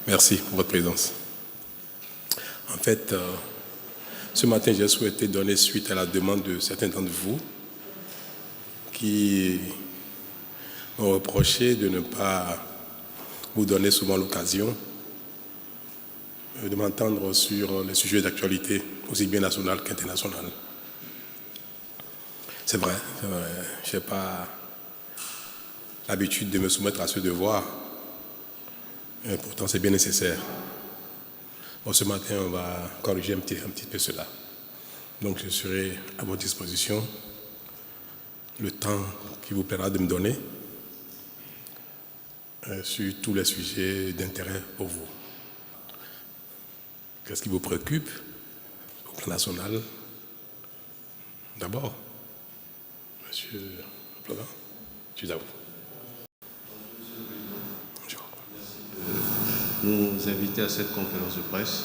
Merci pour votre présence. En fait, ce matin, j'ai souhaité donner suite à la demande de certains d'entre vous qui m'ont reproché de ne pas vous donner souvent l'occasion de m'entendre sur les sujets d'actualité, aussi bien nationales qu'internationales. C'est vrai, je n'ai pas l'habitude de me soumettre à ce devoir, et pourtant c'est bien nécessaire. Bon, ce matin, on va corriger un petit peu cela. Donc je serai à votre disposition le temps qui vous plaira de me donner sur tous les sujets d'intérêt pour vous. Qu'est-ce qui vous préoccupe au plan national? D'abord, Monsieur Plogan, je suis à vous. Nous inviter à cette conférence de presse.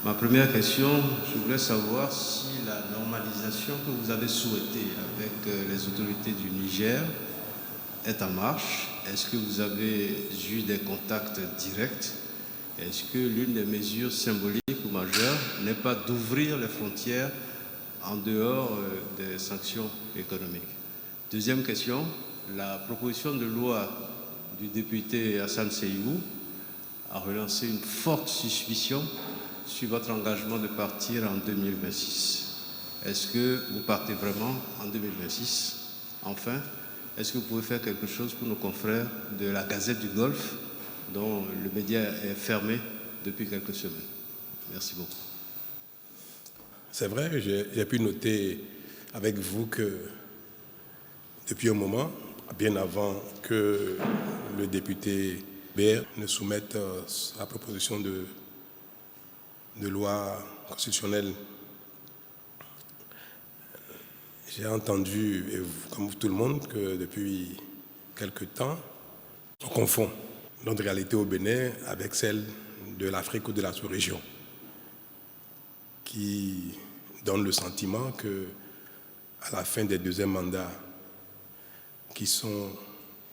Ma première question, je voulais savoir si la normalisation que vous avez souhaitée avec les autorités du Niger est en marche. Est-ce que vous avez eu des contacts directs? Est-ce que l'une des mesures symboliques ou majeures n'est pas d'ouvrir les frontières en dehors des sanctions économiques? Deuxième question, la proposition de loi du député Hassan Seyibou a relancé une forte suspicion sur votre engagement de partir en 2026. Est-ce que vous partez vraiment en 2026? Enfin, est-ce que vous pouvez faire quelque chose pour nos confrères de la Gazette du Golfe, dont le média est fermé depuis quelques semaines? Merci beaucoup. C'est vrai, j'ai pu noter avec vous que depuis un moment, bien avant que le député BR ne soumette sa proposition de loi constitutionnelle, j'ai entendu, et comme tout le monde, que depuis quelque temps, on confond notre réalité au Bénin avec celle de l'Afrique ou de la sous-région, qui donne le sentiment que, à la fin des deuxièmes mandats, qui sont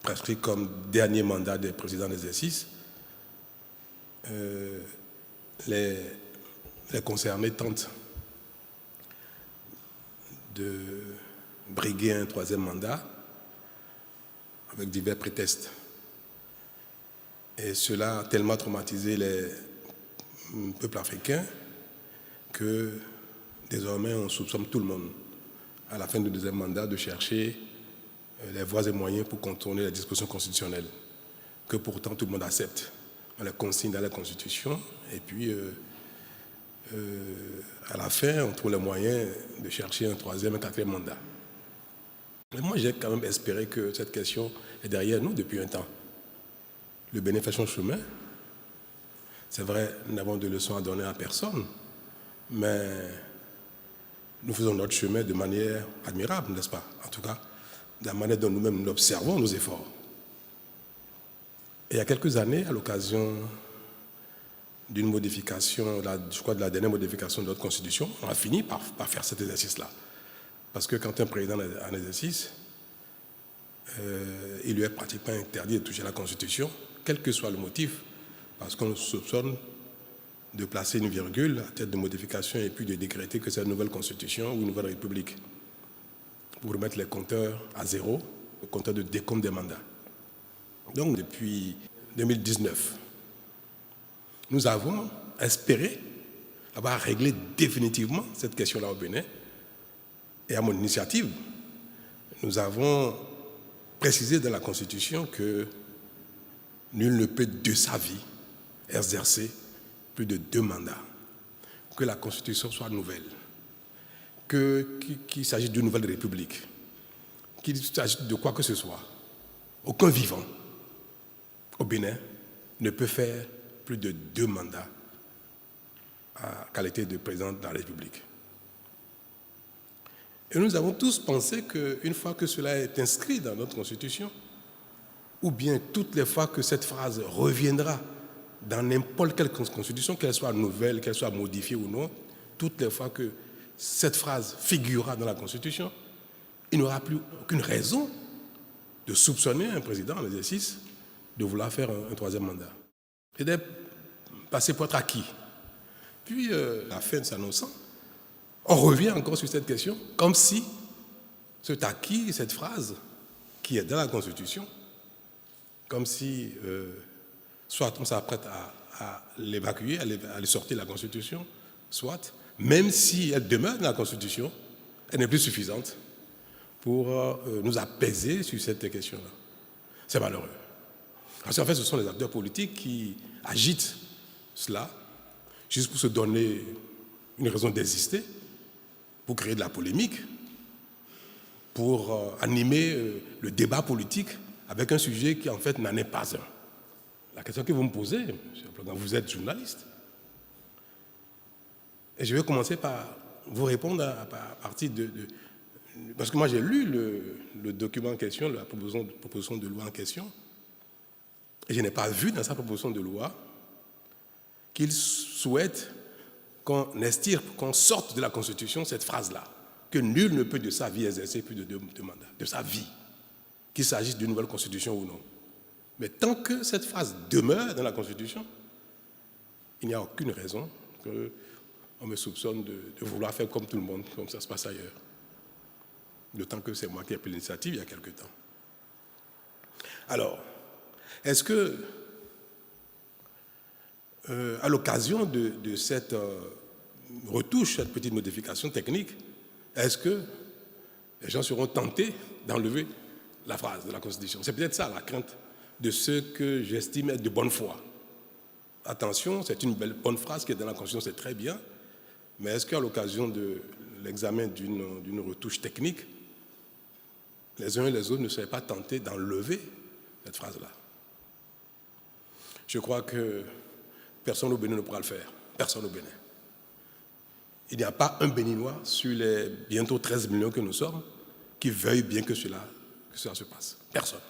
prescrits comme dernier mandat des présidents d'exercice, les concernés tentent de briguer un troisième mandat avec divers prétextes. Et cela a tellement traumatisé les peuples africains que désormais on soupçonne tout le monde, à la fin du deuxième mandat, de chercher les voies et moyens pour contourner les dispositions constitutionnelles, que pourtant tout le monde accepte. On les consigne dans la Constitution, et puis à la fin, on trouve les moyens de chercher un troisième, un quatrième mandat. Mais moi, j'ai quand même espéré que cette question est derrière nous depuis un temps. Le Bénin fait son chemin. C'est vrai, nous n'avons de leçons à donner à personne, mais nous faisons notre chemin de manière admirable, n'est-ce pas? En tout cas, de la manière dont nous-mêmes nous observons nos efforts. Et il y a quelques années, à l'occasion d'une modification, je crois de la dernière modification de notre Constitution, on a fini par faire cet exercice-là. Parce que quand un président est en exercice, il lui est pratiquement interdit de toucher la Constitution, quel que soit le motif, parce qu'on soupçonne de placer une virgule à tête de modification et puis de décréter que c'est une nouvelle Constitution ou une nouvelle République, pour remettre les compteurs à zéro, le compteur de décompte des mandats. Donc depuis 2019, nous avons espéré avoir réglé définitivement cette question-là au Bénin. Et à mon initiative, nous avons précisé dans la Constitution que nul ne peut de sa vie exercer plus de 2 mandats, que la Constitution soit nouvelle, qu'il s'agisse d'une nouvelle république, qu'il s'agisse de quoi que ce soit. Aucun vivant au Bénin ne peut faire plus de 2 mandats à qualité de président de la République. Et nous avons tous pensé qu'une fois que cela est inscrit dans notre Constitution, ou bien toutes les fois que cette phrase reviendra dans n'importe quelle Constitution, qu'elle soit nouvelle, qu'elle soit modifiée ou non, toutes les fois que cette phrase figurera dans la Constitution, il n'y aura plus aucune raison de soupçonner un président en exercice de vouloir faire un troisième mandat. C'était passé pour être acquis. Puis, la fin s'annonçant, on revient encore sur cette question, comme si cet acquis, cette phrase qui est dans la Constitution, comme si soit on s'apprête à l'évacuer, à le sortir de la Constitution, soit, même si elle demeure dans la Constitution, elle n'est plus suffisante pour nous apaiser sur cette question-là. C'est malheureux. Parce qu'en fait, ce sont les acteurs politiques qui agitent cela, juste pour se donner une raison d'exister, pour créer de la polémique, pour animer le débat politique avec un sujet qui en fait n'en est pas un. La question que vous me posez, M. Plogan, vous êtes journaliste. Et je vais commencer par vous répondre à partir de... Parce que moi j'ai lu le document en question, la proposition de loi en question, et je n'ai pas vu dans sa proposition de loi qu'il souhaite qu'on estire, qu'on sorte de la Constitution cette phrase-là, que nul ne peut de sa vie exercer plus de 2 mandats, de sa vie, qu'il s'agisse d'une nouvelle Constitution ou non. Mais tant que cette phrase demeure dans la Constitution, il n'y a aucune raison qu'on me soupçonne de vouloir faire comme tout le monde, comme ça se passe ailleurs. D'autant que c'est moi qui ai pris l'initiative il y a quelque temps. Alors, est-ce que, à l'occasion de cette retouche, cette petite modification technique, est-ce que les gens seront tentés d'enlever la phrase de la Constitution? C'est peut-être ça la crainte de ceux que j'estime être de bonne foi. Attention, c'est une bonne phrase qui est dans la Constitution, c'est très bien, mais est-ce qu'à l'occasion de l'examen d'une retouche technique, les uns et les autres ne seraient pas tentés d'enlever cette phrase-là? Je crois que personne au Bénin ne pourra le faire. Personne au Bénin. Il n'y a pas un Béninois sur les bientôt 13 millions que nous sommes qui veuille bien que cela se passe. Personne.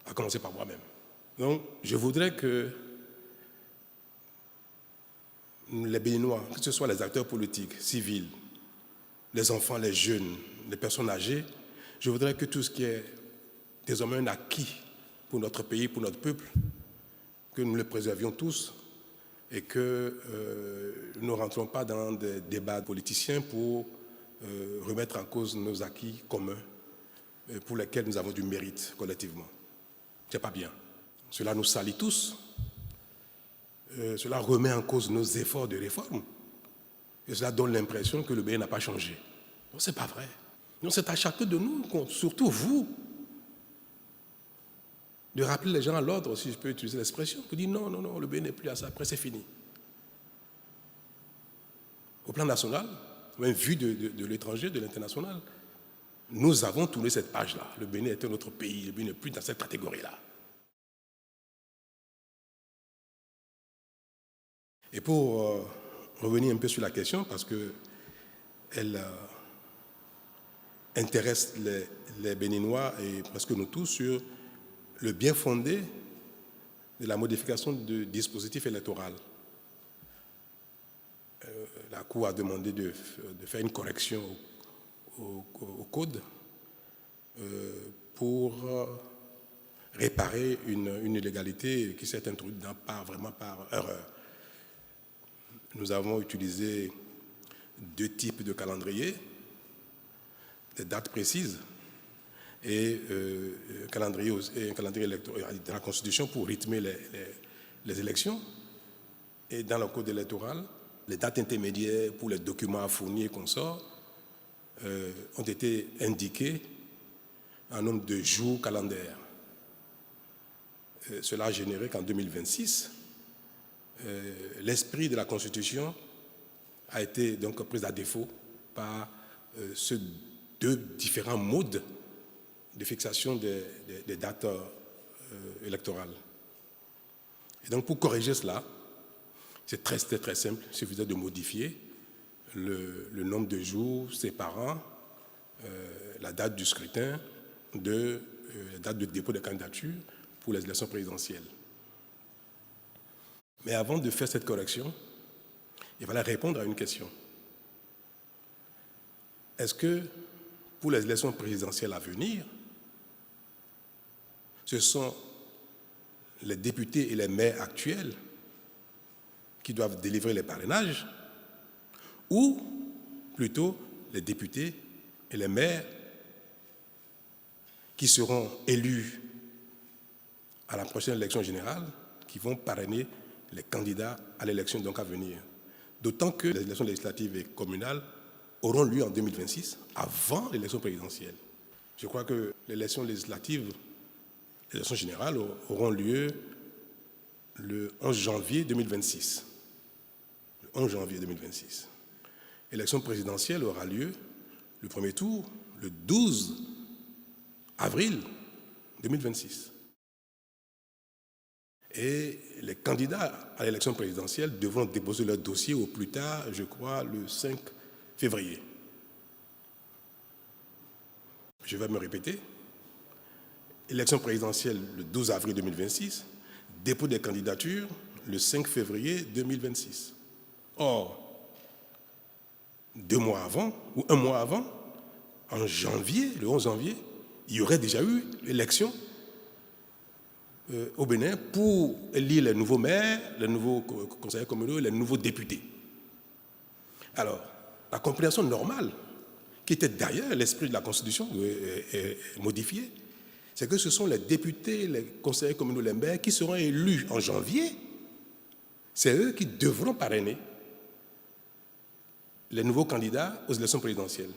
À commencer par moi-même. Donc, je voudrais que les Béninois, que ce soit les acteurs politiques, civils, les enfants, les jeunes, les personnes âgées, je voudrais que tout ce qui est désormais un acquis pour notre pays, pour notre peuple, que nous le préservions tous et que nous ne rentrons pas dans des débats politiciens pour remettre en cause nos acquis communs pour lesquels nous avons du mérite collectivement. Ce n'est pas bien. Cela nous salit tous. Cela remet en cause nos efforts de réforme. Et cela donne l'impression que le Bénin n'a pas changé. Non, ce n'est pas vrai. Non, c'est à chacun de nous, surtout vous, de rappeler les gens à l'ordre, si je peux utiliser l'expression, pour dire non, non, non, le Bénin n'est plus à ça, après c'est fini. Au plan national, même vu de l'étranger, de l'international, nous avons tourné cette page-là. Le Bénin est un autre pays, le Bénin n'est plus dans cette catégorie-là. Et pour revenir un peu sur la question, parce qu'elle intéresse les Béninois et presque nous tous sur le bien fondé de la modification du dispositif électoral. La Cour a demandé de faire une correction au code pour réparer une illégalité qui s'est introduite vraiment par erreur. Nous avons utilisé 2 types de calendriers, des dates précises et un calendrier électoral de la Constitution pour rythmer les élections. Et dans le code électoral, les dates intermédiaires pour les documents à fournir et consorts ont été indiquées en nombre de jours calendaires. Cela a généré qu'en 2026, l'esprit de la Constitution a été donc pris à défaut par ces 2 différents modes de fixation des dates électorales. Et donc pour corriger cela, c'est très simple, il suffisait de modifier le nombre de jours séparant la date du scrutin de la date de dépôt des candidatures pour les élections présidentielles. Mais avant de faire cette correction, il fallait répondre à une question. Est-ce que pour les élections présidentielles à venir, ce sont les députés et les maires actuels qui doivent délivrer les parrainages, ou plutôt les députés et les maires qui seront élus à la prochaine élection générale, qui vont parrainer les candidats à l'élection donc à venir. D'autant que les élections législatives et communales auront lieu en 2026, avant l'élection présidentielle. Je crois que les élections législatives, les élections générales auront lieu le 11 janvier 2026. Le 11 janvier 2026. L'élection présidentielle aura lieu, le premier tour, le 12 avril 2026. Et les candidats à l'élection présidentielle devront déposer leur dossier au plus tard, je crois, le 5 février. Je vais me répéter. Élection présidentielle le 12 avril 2026, dépôt des candidatures le 5 février 2026. Or, 2 mois avant, ou 1 mois avant, en janvier, le 11 janvier, il y aurait déjà eu l'élection au Bénin pour élire les nouveaux maires, les nouveaux conseillers communaux, les nouveaux députés. Alors, la compréhension normale, qui était d'ailleurs l'esprit de la Constitution est modifiée, c'est que ce sont les députés, les conseillers communaux, les maires qui seront élus en janvier. C'est eux qui devront parrainer les nouveaux candidats aux élections présidentielles.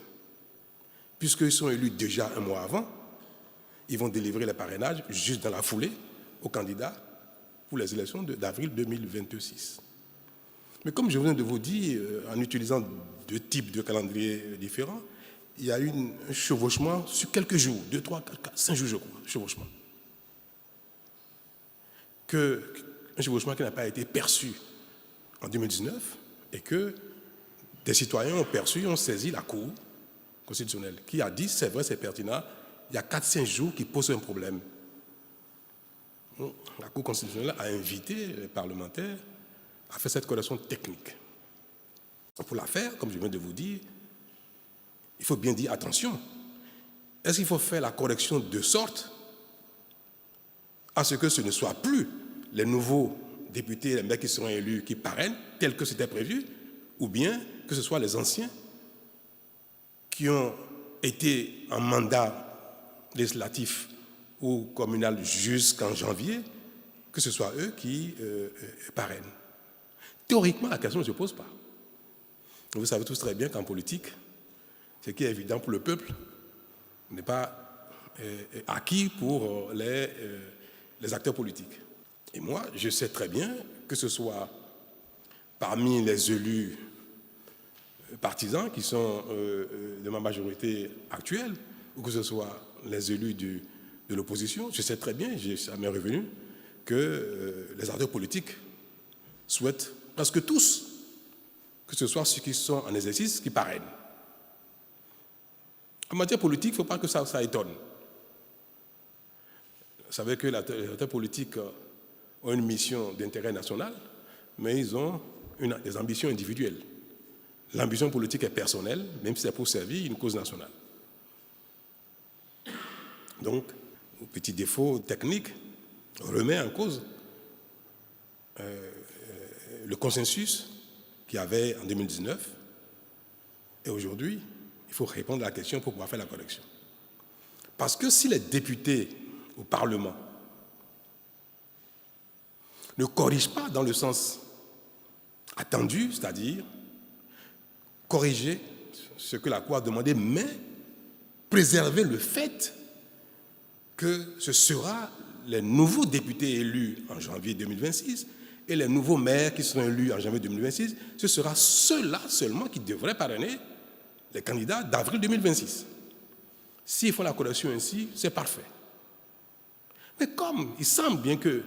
Puisqu'ils sont élus déjà 1 mois avant, ils vont délivrer les parrainages juste dans la foulée aux candidats pour les élections d'avril 2026. Mais comme je viens de vous dire, en utilisant 2 types de calendriers différents, il y a eu un chevauchement sur quelques jours, 2, 3, 4, 5 jours, je crois, chevauchement. Un chevauchement qui n'a pas été perçu en 2019 et que des citoyens ont perçu, ont saisi la Cour constitutionnelle qui a dit, c'est vrai, c'est pertinent, il y a 4-5 jours qui posent un problème. La Cour constitutionnelle a invité les parlementaires à faire cette correction technique. Pour la faire, comme je viens de vous dire, il faut bien dire attention. Est-ce qu'il faut faire la correction de sorte à ce que ce ne soit plus les nouveaux députés, les maires qui seront élus, qui parrainent, tel que c'était prévu, ou bien que ce soit les anciens qui ont été en mandat législatif ou communal jusqu'en janvier, que ce soit eux qui parrainent. Théoriquement, la question ne se pose pas. Vous savez tous très bien qu'en politique, ce qui est évident pour le peuple n'est pas acquis pour les acteurs politiques. Et moi, je sais très bien que ce soit parmi les élus partisans qui sont de ma majorité actuelle, ou que ce soit les élus de l'opposition, je sais très bien, ça m'est revenu, que les acteurs politiques souhaitent presque tous que ce soit ceux qui sont en exercice qui parrainent. En matière politique, il ne faut pas que ça étonne. Vous savez que les acteurs politiques ont une mission d'intérêt national, mais ils ont des ambitions individuelles. L'ambition politique est personnelle, même si c'est pour servir une cause nationale. Donc, au petit défaut technique, on remet en cause le consensus qu'il y avait en 2019. Et aujourd'hui, il faut répondre à la question pour pouvoir faire la correction. Parce que si les députés au Parlement ne corrigent pas dans le sens attendu, c'est-à-dire corriger ce que la Cour a demandé, mais préserver le fait que ce sera les nouveaux députés élus en janvier 2026 et les nouveaux maires qui seront élus en janvier 2026, ce sera ceux-là seulement qui devraient parrainer les candidats d'avril 2026. S'ils font la correction ainsi, c'est parfait. Mais comme il semble bien que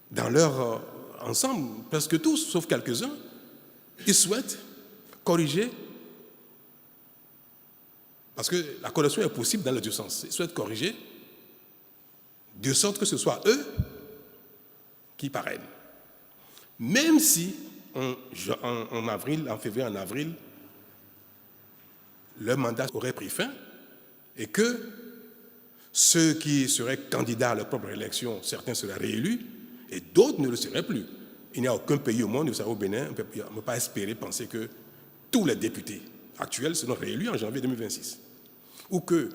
dans leur ensemble, presque tous, sauf quelques-uns, ils souhaitent corriger, parce que la correction est possible dans les deux sens, ils souhaitent corriger de sorte que ce soit eux qui parrainent. Même si en février, en avril, leur mandat aurait pris fin et que Ceux qui seraient candidats à leur propre élection, certains seraient réélus et d'autres ne le seraient plus. Il n'y a aucun pays au monde, vous savez, au Bénin, on ne peut pas espérer penser que tous les députés actuels seront réélus en janvier 2026. Ou que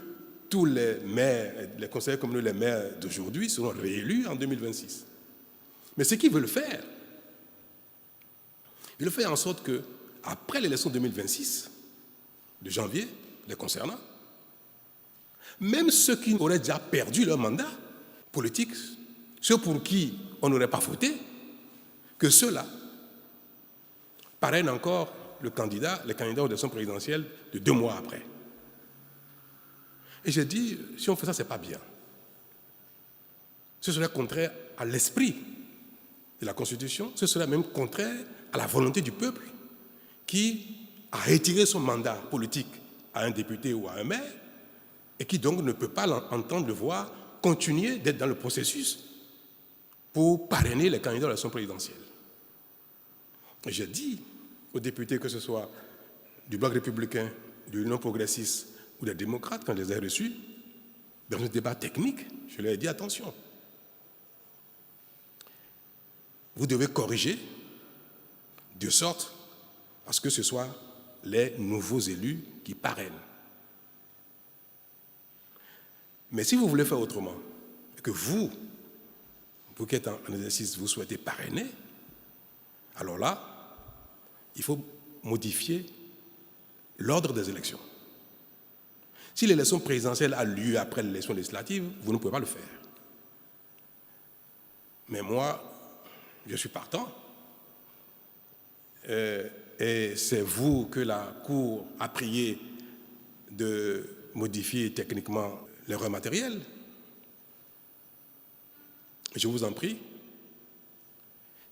tous les maires, les conseillers communaux, les maires d'aujourd'hui seront réélus en 2026. Mais ce qu'ils veulent faire, ils veulent faire en sorte que, après l'élection 2026, de janvier, les concernant, même ceux qui auraient déjà perdu leur mandat politique, ceux pour qui on n'aurait pas voté, que ceux-là parrainent encore les candidats aux élections présidentielles de 2 mois après. Et j'ai dit, si on fait ça, ce n'est pas bien. Ce serait contraire à l'esprit de la Constitution, ce serait même contraire à la volonté du peuple qui a retiré son mandat politique à un député ou à un maire et qui donc ne peut pas entendre le voir continuer d'être dans le processus pour parrainer les candidats à l'élection présidentielle. Et j'ai dit aux députés, que ce soit du Bloc républicain, de l'Union progressiste ou des démocrates, quand je les ai reçus, dans un débat technique, je leur ai dit attention. Vous devez corriger de sorte à ce que ce soit les nouveaux élus qui parrainent. Mais si vous voulez faire autrement, et que vous qui êtes en exercice, vous souhaitez parrainer, alors là, il faut modifier l'ordre des élections. Si l'élection présidentielle a lieu après l'élection législative, vous ne pouvez pas le faire. Mais moi, je suis partant. Et c'est vous que la Cour a prié de modifier techniquement l'erreur matérielle. Je vous en prie,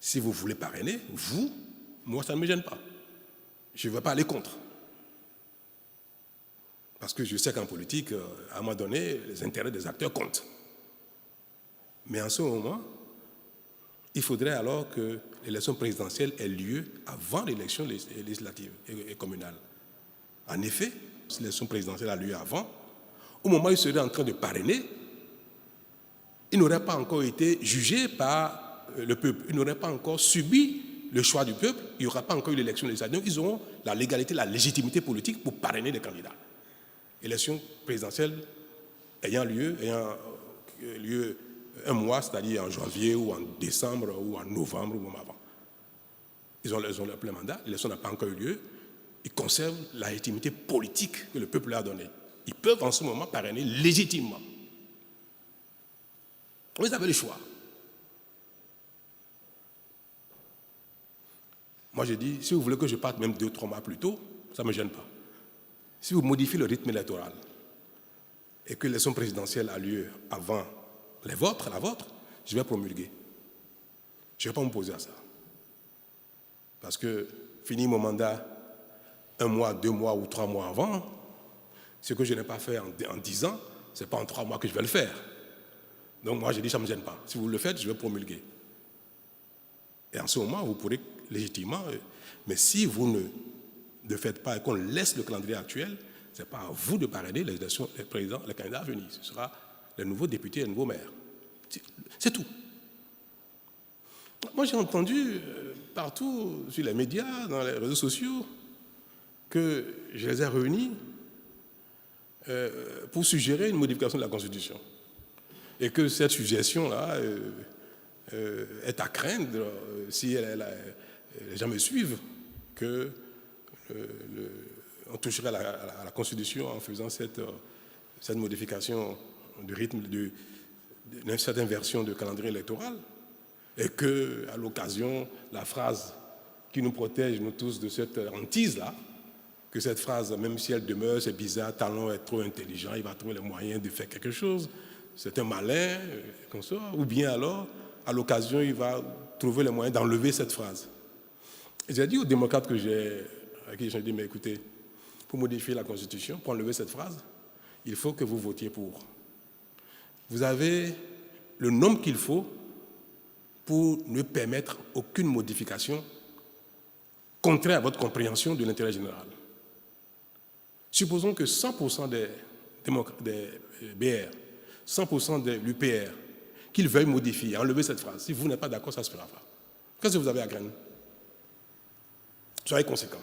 si vous voulez parrainer, moi ça ne me gêne pas. Je ne vais pas aller contre. Parce que je sais qu'en politique, à un moment donné, les intérêts des acteurs comptent. Mais en ce moment, il faudrait alors que l'élection présidentielle ait lieu avant l'élection législative et communale. En effet, si l'élection présidentielle a lieu avant, au moment où il serait en train de parrainer, il n'aurait pas encore été jugé par le peuple, il n'aurait pas encore subi le choix du peuple, il n'y aura pas encore eu l'élection législative. Donc ils auront la légalité, la légitimité politique pour parrainer les candidats. Élection présidentielle ayant lieu un mois, c'est-à-dire en janvier ou en décembre ou en novembre ou même avant. Ils ont leur plein mandat, l'élection n'a pas encore eu lieu, ils conservent la légitimité politique que le peuple leur a donnée. Ils peuvent en ce moment parrainer légitimement. Vous avez le choix. Moi, je dis, si vous voulez que je parte même 2-3 mois plus tôt, ça ne me gêne pas. Si vous modifiez le rythme électoral et que l'élection présidentielle a lieu avant la vôtre, je vais promulguer. Je ne vais pas m'opposer à ça. Parce que finir mon mandat 1 mois, 2 mois ou 3 mois avant, ce que je n'ai pas fait en 10 ans, ce n'est pas en 3 mois que je vais le faire. Donc moi, je dis, ça ne me gêne pas. Si vous le faites, je vais promulguer. Et en ce moment, vous pourrez légitimement... Mais si vous ne faites pas et qu'on laisse le calendrier actuel, ce n'est pas à vous de parrainer les présidents, les candidats à venir. Ce sera les nouveaux députés et les nouveaux maires. C'est tout. Moi, j'ai entendu partout sur les médias, dans les réseaux sociaux, que je les ai réunis pour suggérer une modification de la Constitution. Et que cette suggestion-là est à craindre, si les gens me suivent, qu'on toucherait à la Constitution en faisant cette modification du rythme d'une certaine version de calendrier électoral. Et qu'à l'occasion, la phrase qui nous protège, nous tous, de cette hantise-là, que cette phrase, même si elle demeure, c'est bizarre, Talon est trop intelligent, il va trouver les moyens de faire quelque chose, c'est un malin, comme ça, ou bien alors, à l'occasion, il va trouver les moyens d'enlever cette phrase. Et j'ai dit aux démocrates à qui j'ai dit, mais écoutez, pour modifier la Constitution, pour enlever cette phrase, il faut que vous votiez pour. Vous avez le nombre qu'il faut pour ne permettre aucune modification contraire à votre compréhension de l'intérêt général. Supposons que 100% des BR 100% de l'UPR, qu'il veuille modifier, enlever cette phrase. Si vous n'êtes pas d'accord, ça ne se fera pas. Qu'est-ce que vous avez à craindre? Soyez conséquents.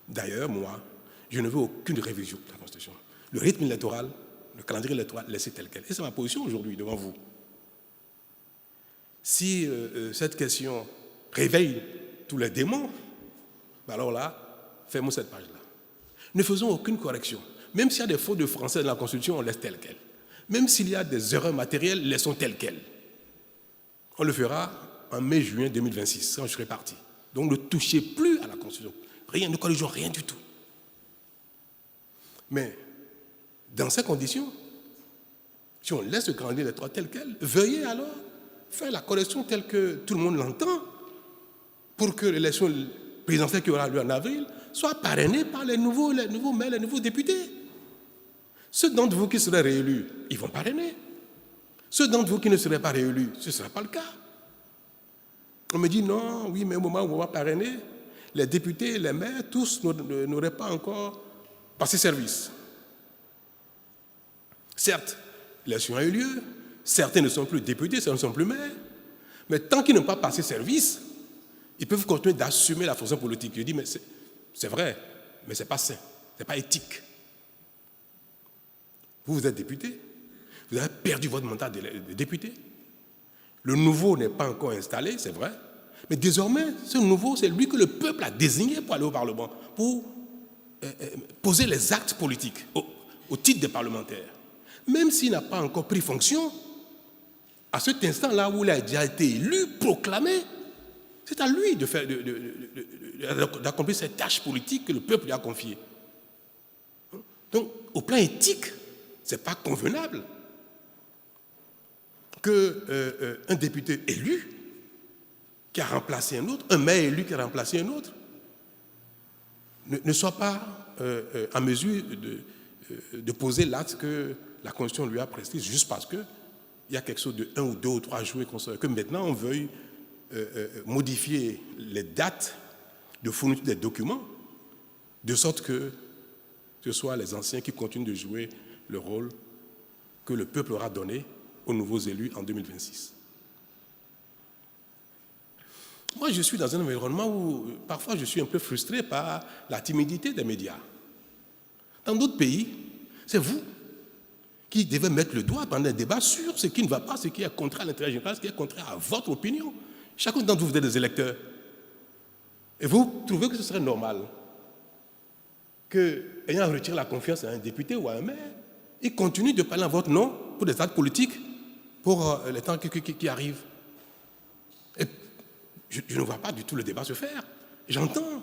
D'ailleurs, moi, je ne veux aucune révision de la Constitution. Le rythme électoral, le calendrier électoral, laissez tel quel. Et c'est ma position aujourd'hui devant vous. Si cette question réveille tous les démons, alors là, fais-moi cette page-là. Ne faisons aucune correction. Même s'il y a des fautes de français dans la Constitution, on laisse tel quel. Même s'il y a des erreurs matérielles, laissons tel quel. On le fera en mai-juin 2026, quand je serai parti. Donc ne touchez plus à la Constitution. Rien, ne corrigeons rien du tout. Mais, dans ces conditions, si on laisse le calendrier électoral tel quel, veuillez alors faire la correction telle que tout le monde l'entend pour que l'élection présidentielle qui aura lieu en avril soit parrainée par les nouveaux maires, les nouveaux députés. Ceux d'entre vous qui seraient réélus, ils vont parrainer. Ceux d'entre vous qui ne seraient pas réélus, ce ne sera pas le cas. On me dit non, oui, mais au moment où on va parrainer, les députés, les maires, tous n'auraient pas encore passé service. Certes, l'élection a eu lieu, certains ne sont plus députés, certains ne sont plus maires, mais tant qu'ils n'ont pas passé service, ils peuvent continuer d'assumer la fonction politique. Je dis, mais c'est vrai, mais ce n'est pas sain, ce n'est pas éthique. Vous êtes député, vous avez perdu votre mandat de député. Le nouveau n'est pas encore installé, c'est vrai, mais désormais, ce nouveau, c'est lui que le peuple a désigné pour aller au Parlement, pour poser les actes politiques au titre des parlementaires. Même s'il n'a pas encore pris fonction, à cet instant-là où il a déjà été élu, proclamé, c'est à lui d'accomplir cette tâche politique que le peuple lui a confiée. Donc, au plan éthique, ce n'est pas convenable qu'un député élu qui a remplacé un autre, un maire élu qui a remplacé un autre, ne soit pas en mesure de poser l'acte que la Constitution lui a prescrit juste parce qu'il y a quelque chose de 1 ou 2 ou 3 jours que maintenant on veuille modifier les dates de fourniture des documents de sorte que ce soit les anciens qui continuent de jouer le rôle que le peuple aura donné aux nouveaux élus en 2026. Moi, je suis dans un environnement où parfois je suis un peu frustré par la timidité des médias. Dans d'autres pays, c'est vous qui devez mettre le doigt pendant un débat sur ce qui ne va pas, ce qui est contraire à l'intérêt général, ce qui est contraire à votre opinion. Chacun d'entre vous, vous êtes des électeurs. Et vous trouvez que ce serait normal que, ayant retiré la confiance à un député ou à un maire, il continue de parler en votre nom pour des actes politiques pour les temps qui arrivent. Et je ne vois pas du tout le débat se faire. J'entends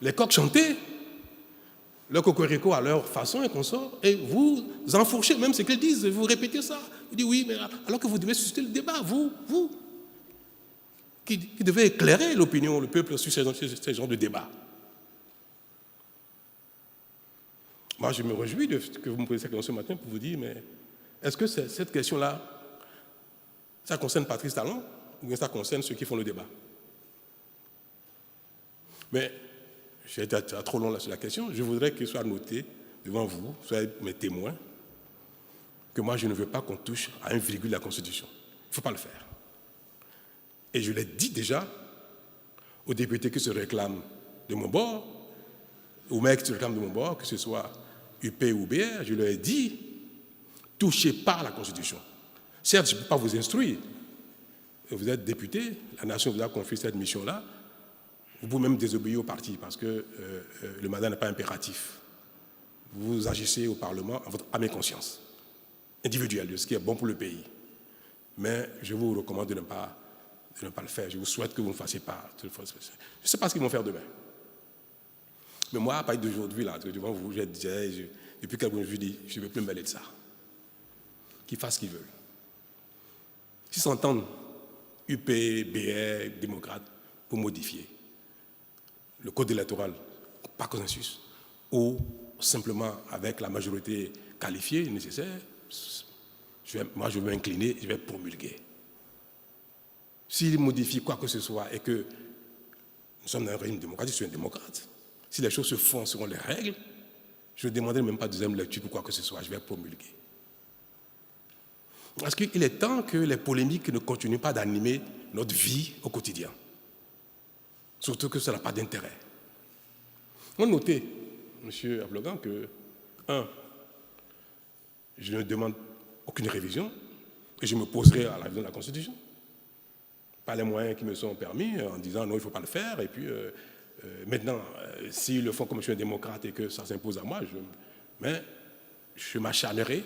les coqs chanter, le cocorico à leur façon et consort, et vous enfourchez même ce qu'ils disent, vous répétez ça. Vous dites oui, mais alors que vous devez susciter le débat, vous qui devez éclairer l'opinion, le peuple sur ces genres de débats. Moi, je me réjouis de que vous me posiez cette question ce matin pour vous dire, mais est-ce que cette question-là, ça concerne Patrice Talon ou bien ça concerne ceux qui font le débat? Mais j'ai été trop long là sur la question. Je voudrais qu'il soit noté devant vous, soyez mes témoins, que moi, je ne veux pas qu'on touche à une virgule de la Constitution. Il ne faut pas le faire. Et je l'ai dit déjà aux députés qui se réclament de mon bord, aux maires qui se réclament de mon bord, que ce soit UP ou BR, je leur ai dit, touchez pas à la Constitution. Certes, je ne peux pas vous instruire. Vous êtes député, la nation vous a confié cette mission-là. Vous pouvez même désobéir au parti parce que le mandat n'est pas impératif. Vous agissez au Parlement à votre âme et conscience individuelle de ce qui est bon pour le pays. Mais je vous recommande de ne pas le faire. Je vous souhaite que vous ne fassiez pas. Je ne sais pas ce qu'ils vont faire demain. Mais moi, à partir d'aujourd'hui, là, devant vous, depuis quelques jours, je dis, je ne veux plus me mêler de ça. Qu'ils fassent ce qu'ils veulent. S'ils s'entendent, UP, BR, démocrates, pour modifier le code électoral par consensus, ou simplement avec la majorité qualifiée nécessaire, moi je vais m'incliner, je vais promulguer. S'ils modifient quoi que ce soit et que nous sommes dans un régime démocratique, je suis un démocrate, si les choses se font selon les règles, je ne demanderai même pas de deuxième lecture pour quoi que ce soit, je vais promulguer. Parce qu'il est temps que les polémiques ne continuent pas d'animer notre vie au quotidien. Surtout que ça n'a pas d'intérêt. On notait, M. Ablogan, que, je ne demande aucune révision et je me poserai à la révision de la Constitution. Pas les moyens qui me sont permis en disant non, il ne faut pas le faire. Et puis, maintenant, s'ils le font comme je suis un démocrate et que ça s'impose à moi, je m'acharnerai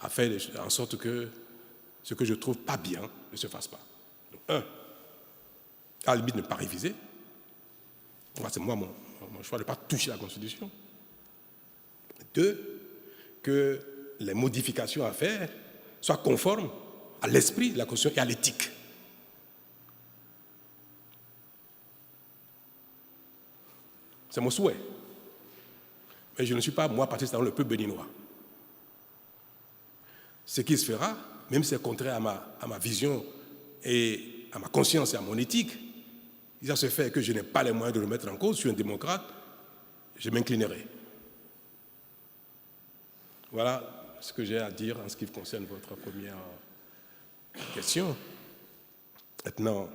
à faire en sorte que ce que je ne trouve pas bien ne se fasse pas. Donc, à la limite, ne pas réviser. C'est moi mon choix de ne pas toucher la Constitution. 2, que les modifications à faire soient conformes à l'esprit de la Constitution et à l'éthique. C'est mon souhait. Mais je ne suis pas, moi, parti dans le peuple béninois. Ce qui se fera, même si c'est contraire à ma vision et à ma conscience et à mon éthique, si ça se fait que je n'ai pas les moyens de le mettre en cause, je suis un démocrate, je m'inclinerai. Voilà ce que j'ai à dire en ce qui concerne votre première question. Maintenant,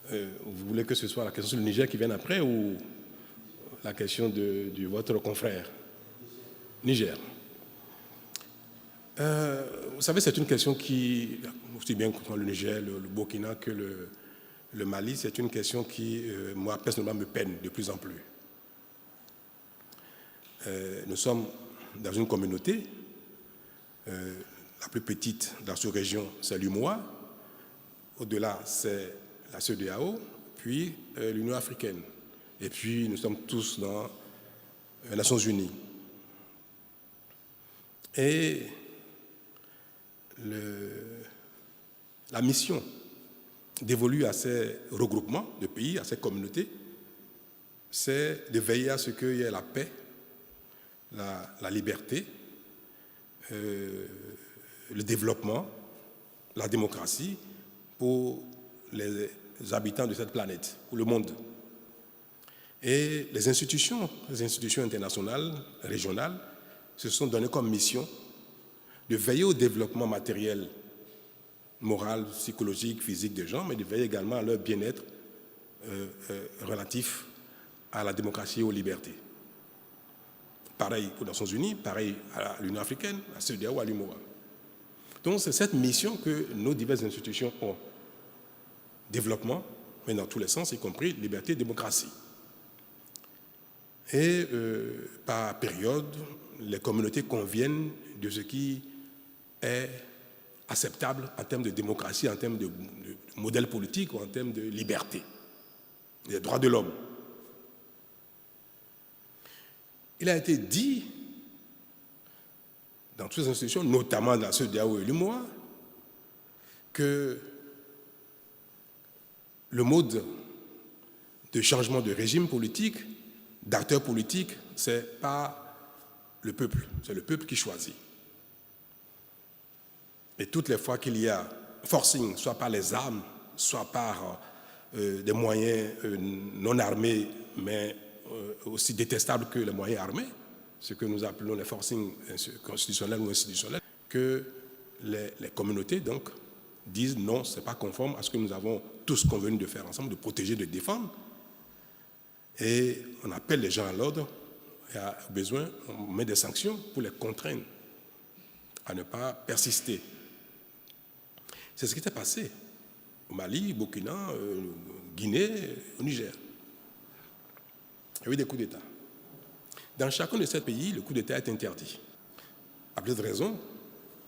vous voulez que ce soit la question sur le Niger qui vienne après ou la question de votre confrère Niger? Vous savez, c'est une question qui, aussi bien contre le Niger, le Burkina que le Mali, c'est une question qui, moi, personnellement, me peine de plus en plus. Nous sommes dans une communauté, la plus petite dans cette région, c'est l'UMOA. Au-delà, c'est la CEDEAO, puis l'Union africaine. Et puis, nous sommes tous dans les Nations unies. Et la mission dévolue à ces regroupements de pays, à ces communautés, c'est de veiller à ce qu'il y ait la paix, la liberté, le développement, la démocratie pour les habitants de cette planète, pour le monde. Et les institutions internationales, régionales, se sont données comme mission de veiller au développement matériel, moral, psychologique, physique des gens, mais de veiller également à leur bien-être relatif à la démocratie et aux libertés. Pareil aux Nations Unies, pareil à l'Union africaine, à CEDEAO, à l'UMOA. Donc c'est cette mission que nos diverses institutions ont. Développement, mais dans tous les sens, y compris liberté et démocratie. Et par période, les communautés conviennent de ce qui est acceptable en termes de démocratie, en termes de modèle politique ou en termes de liberté, des droits de l'homme. Il a été dit dans toutes les institutions, notamment dans la CEDEAO et l'UMOA, que le mode de changement de régime politique, d'acteurs politiques, ce n'est pas le peuple, c'est le peuple qui choisit. Et toutes les fois qu'il y a forcing, soit par les armes, soit par des moyens non armés, mais aussi détestables que les moyens armés, ce que nous appelons les forcing constitutionnels ou institutionnels, que les communautés donc disent non, ce n'est pas conforme à ce que nous avons tous convenu de faire ensemble, de protéger, de défendre. Et on appelle les gens à l'ordre et à besoin, on met des sanctions pour les contraindre à ne pas persister. C'est ce qui s'est passé au Mali, au Burkina, Guinée, au Niger. Il y a eu des coups d'État. Dans chacun de ces pays, le coup d'État est interdit. À plus de raison,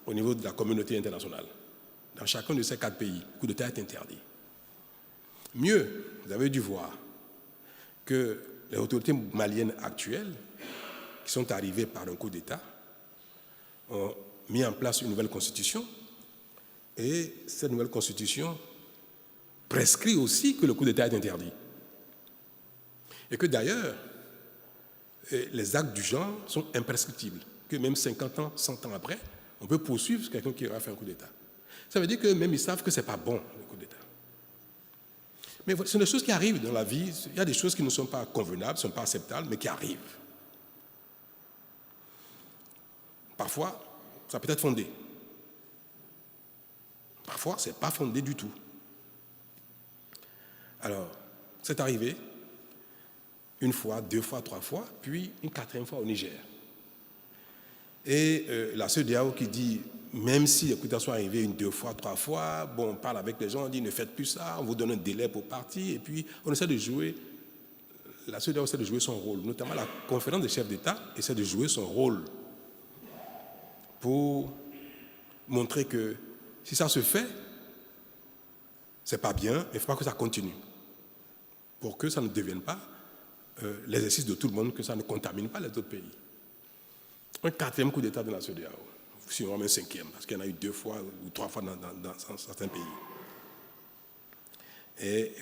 au niveau de la communauté internationale. Dans chacun de ces 4 pays, le coup d'État est interdit. Mieux, vous avez dû voir que les autorités maliennes actuelles, qui sont arrivées par un coup d'État, ont mis en place une nouvelle constitution, et cette nouvelle constitution prescrit aussi que le coup d'État est interdit. Et que d'ailleurs, les actes du genre sont imprescriptibles, que même 50 ans, 100 ans après, on peut poursuivre quelqu'un qui aura fait un coup d'État. Ça veut dire que même ils savent que ce n'est pas bon, le coup d'État. Mais ce sont des choses qui arrivent dans la vie. Il y a des choses qui ne sont pas convenables, ne sont pas acceptables, mais qui arrivent. Parfois, ça peut être fondé. parfois, ce n'est pas fondé du tout. Alors, c'est arrivé une fois, 2 fois, 3 fois, puis une 4e fois au Niger. Et la CEDEAO qui dit, même si les coups sont arrivés 1, 2 fois, 3 fois, bon, on parle avec les gens, on dit ne faites plus ça, on vous donne un délai pour partir, et puis on essaie de jouer, la CEDEAO essaie de jouer son rôle, notamment la conférence des chefs d'État essaie de jouer son rôle pour montrer que si ça se fait, c'est pas bien, mais il ne faut pas que ça continue, pour que ça ne devienne pas l'exercice de tout le monde, que ça ne contamine pas les autres pays. Un 4e coup d'État de la CEDEAO, sinon même un 5e, parce qu'il y en a eu 2 fois ou 3 fois dans certains pays. Et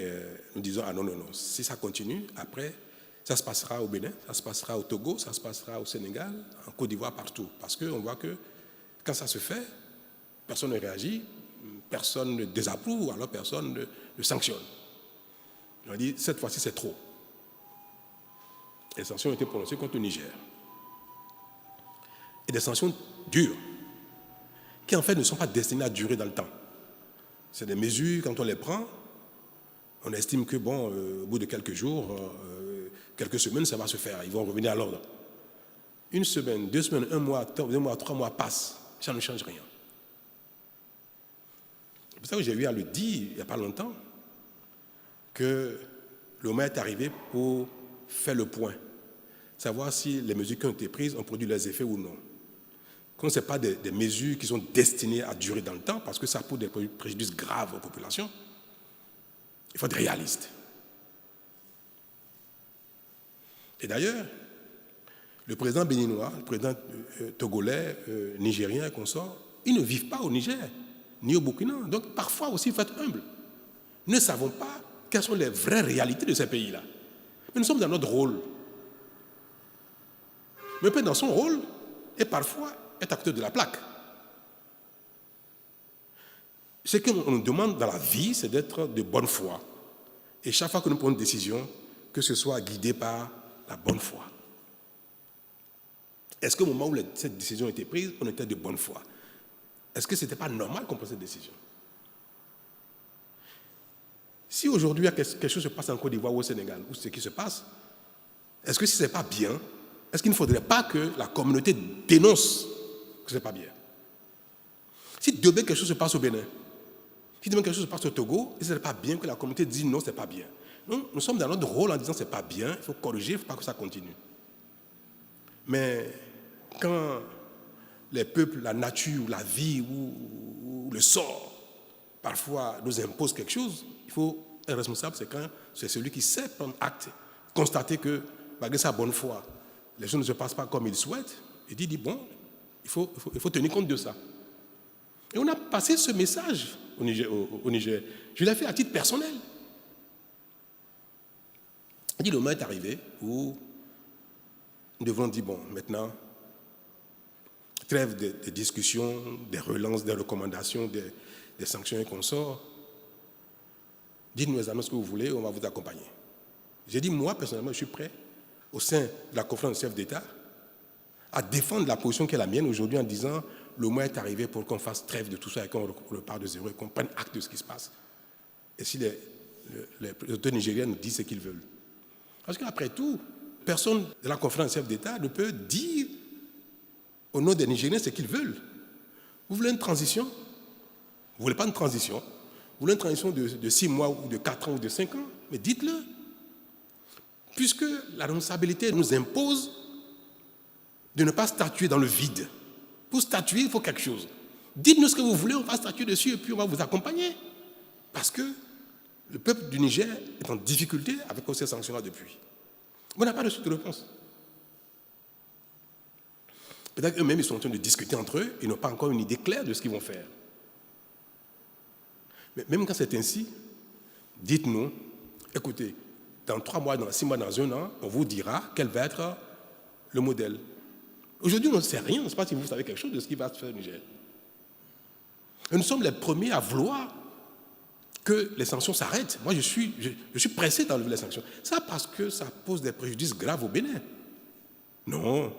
nous disons, ah non, si ça continue, après, ça se passera au Bénin, ça se passera au Togo, ça se passera au Sénégal, en Côte d'Ivoire, partout. Parce qu'on voit que quand ça se fait, personne ne réagit, personne ne désapprouve, alors personne ne sanctionne. On dit, cette fois-ci, c'est trop. Les sanctions ont été prononcées contre le Niger. Et des sanctions dures, qui en fait ne sont pas destinées à durer dans le temps. C'est des mesures, quand on les prend, on estime que, bon, au bout de quelques jours, quelques semaines, ça va se faire, ils vont revenir à l'ordre. 1 semaine, 2 semaines, 1 mois, 2 mois, 3 mois passent, ça ne change rien. C'est pour ça que j'ai eu à le dire, il n'y a pas longtemps, que le moment est arrivé pour faire le point, savoir si les mesures qui ont été prises ont produit leurs effets ou non. Quand ce n'est pas des mesures qui sont destinées à durer dans le temps, parce que ça pose des préjudices graves aux populations, il faut être réaliste. Et d'ailleurs, le président béninois, le président togolais, nigérien et consorts, ils ne vivent pas au Niger, ni au Burkina. Donc parfois aussi, il faut être humble. Nous ne savons pas quelles sont les vraies réalités de ces pays-là. Mais nous sommes dans notre rôle. Mais peut-être dans son rôle, et parfois, être acteur de la plaque. Ce qu'on nous demande dans la vie, c'est d'être de bonne foi. Et chaque fois que nous prenons une décision, que ce soit guidé par la bonne foi. Est-ce qu'au moment où cette décision a été prise, on était de bonne foi? Est-ce que ce n'était pas normal qu'on prenne cette décision? Si aujourd'hui quelque chose se passe en Côte d'Ivoire ou au Sénégal, ou ce qui se passe, est-ce que si ce n'est pas bien, est-ce qu'il ne faudrait pas que la communauté dénonce que ce n'est pas bien? Si demain quelque chose se passe au Bénin, si demain quelque chose se passe au Togo, ce n'est pas bien que la communauté dise non, ce n'est pas bien. Non, nous sommes dans notre rôle en disant ce n'est pas bien, il faut corriger, il ne faut pas que ça continue. Mais quand les peuples, la nature, la vie ou le sort, parfois nous imposent quelque chose, il faut être responsable, c'est celui qui sait prendre acte, constater que, malgré sa bonne foi, les choses ne se passent pas comme il souhaite, et dit bon, il faut tenir compte de ça. Et on a passé ce message au Niger. Je l'ai fait à titre personnel. Il dit, le moment est arrivé où nous devons dire, bon, maintenant, trêve des discussions, des relances, des recommandations, des sanctions et consorts. Dites-nous exactement ce que vous voulez, on va vous accompagner. J'ai dit, moi, personnellement, je suis prêt, au sein de la conférence des chefs d'État, à défendre la position qui est la mienne aujourd'hui en disant, le moment est arrivé pour qu'on fasse trêve de tout ça et qu'on repart de zéro et qu'on prenne acte de ce qui se passe. Et si les autorités nigériennes nous disent ce qu'ils veulent. Parce qu'après tout, personne de la conférence des chefs d'État ne peut dire au nom des Nigériens ce qu'ils veulent. Vous voulez une transition? Vous ne voulez pas une transition? Vous voulez une transition de 6 mois ou de 4 ans ou de 5 ans? Mais dites-le. Puisque la responsabilité nous impose de ne pas statuer dans le vide. Pour statuer, il faut quelque chose. Dites-nous ce que vous voulez, on va statuer dessus et puis on va vous accompagner. Parce que le peuple du Niger est en difficulté avec ces sanctions-là depuis. On n'a pas reçu de réponse. Peut-être qu'eux-mêmes, ils sont en train de discuter entre eux, ils n'ont pas encore une idée claire de ce qu'ils vont faire. Mais même quand c'est ainsi, dites-nous, écoutez, dans 3 mois, dans 6 mois, dans 1 an, on vous dira quel va être le modèle. Aujourd'hui, on ne sait rien, on ne sait pas si vous savez quelque chose de ce qui va se faire au Niger. Et nous sommes les premiers à vouloir que les sanctions s'arrêtent. Moi, je suis pressé d'enlever les sanctions. Ça parce que ça pose des préjudices graves au Bénin. Non.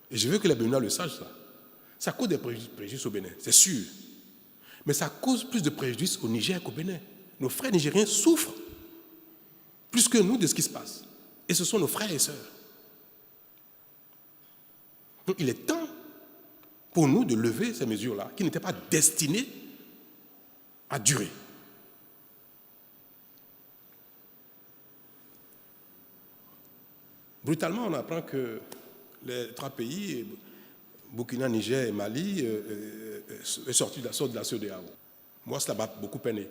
Et je veux que les Béninois le sachent, ça. Ça cause des préjudices au Bénin, c'est sûr. Mais ça cause plus de préjudice au Niger qu'au Bénin. Nos frères nigériens souffrent plus que nous de ce qui se passe. Et ce sont nos frères et sœurs. Donc il est temps pour nous de lever ces mesures-là qui n'étaient pas destinées à durer. Brutalement, on apprend que les 3 pays, Burkina, Niger et Mali, sortent de la CEDEAO. Moi, cela m'a beaucoup peiné.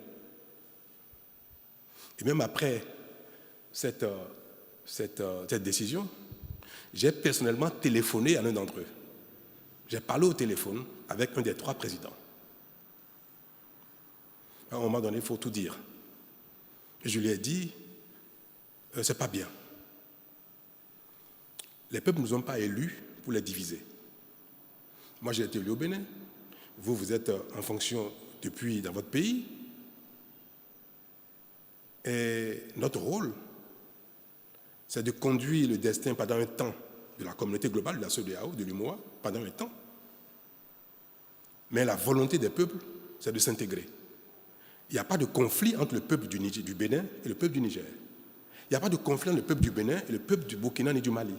Et même après cette décision, j'ai personnellement téléphoné à l'un d'entre eux. J'ai parlé au téléphone avec un des 3 présidents. À un moment donné, il faut tout dire. Et je lui ai dit, c'est pas bien. Les peuples ne nous ont pas élus pour les diviser. Moi, j'ai été élu au Bénin. Vous, vous êtes en fonction depuis dans votre pays. Et notre rôle, c'est de conduire le destin pendant un temps de la communauté globale, de la CEDEAO, de l'UMOA, pendant un temps. Mais la volonté des peuples, c'est de s'intégrer. Il n'y a pas de conflit entre le peuple du Bénin et le peuple du Niger. Il n'y a pas de conflit entre le peuple du Bénin et le peuple du Burkina ni du Mali.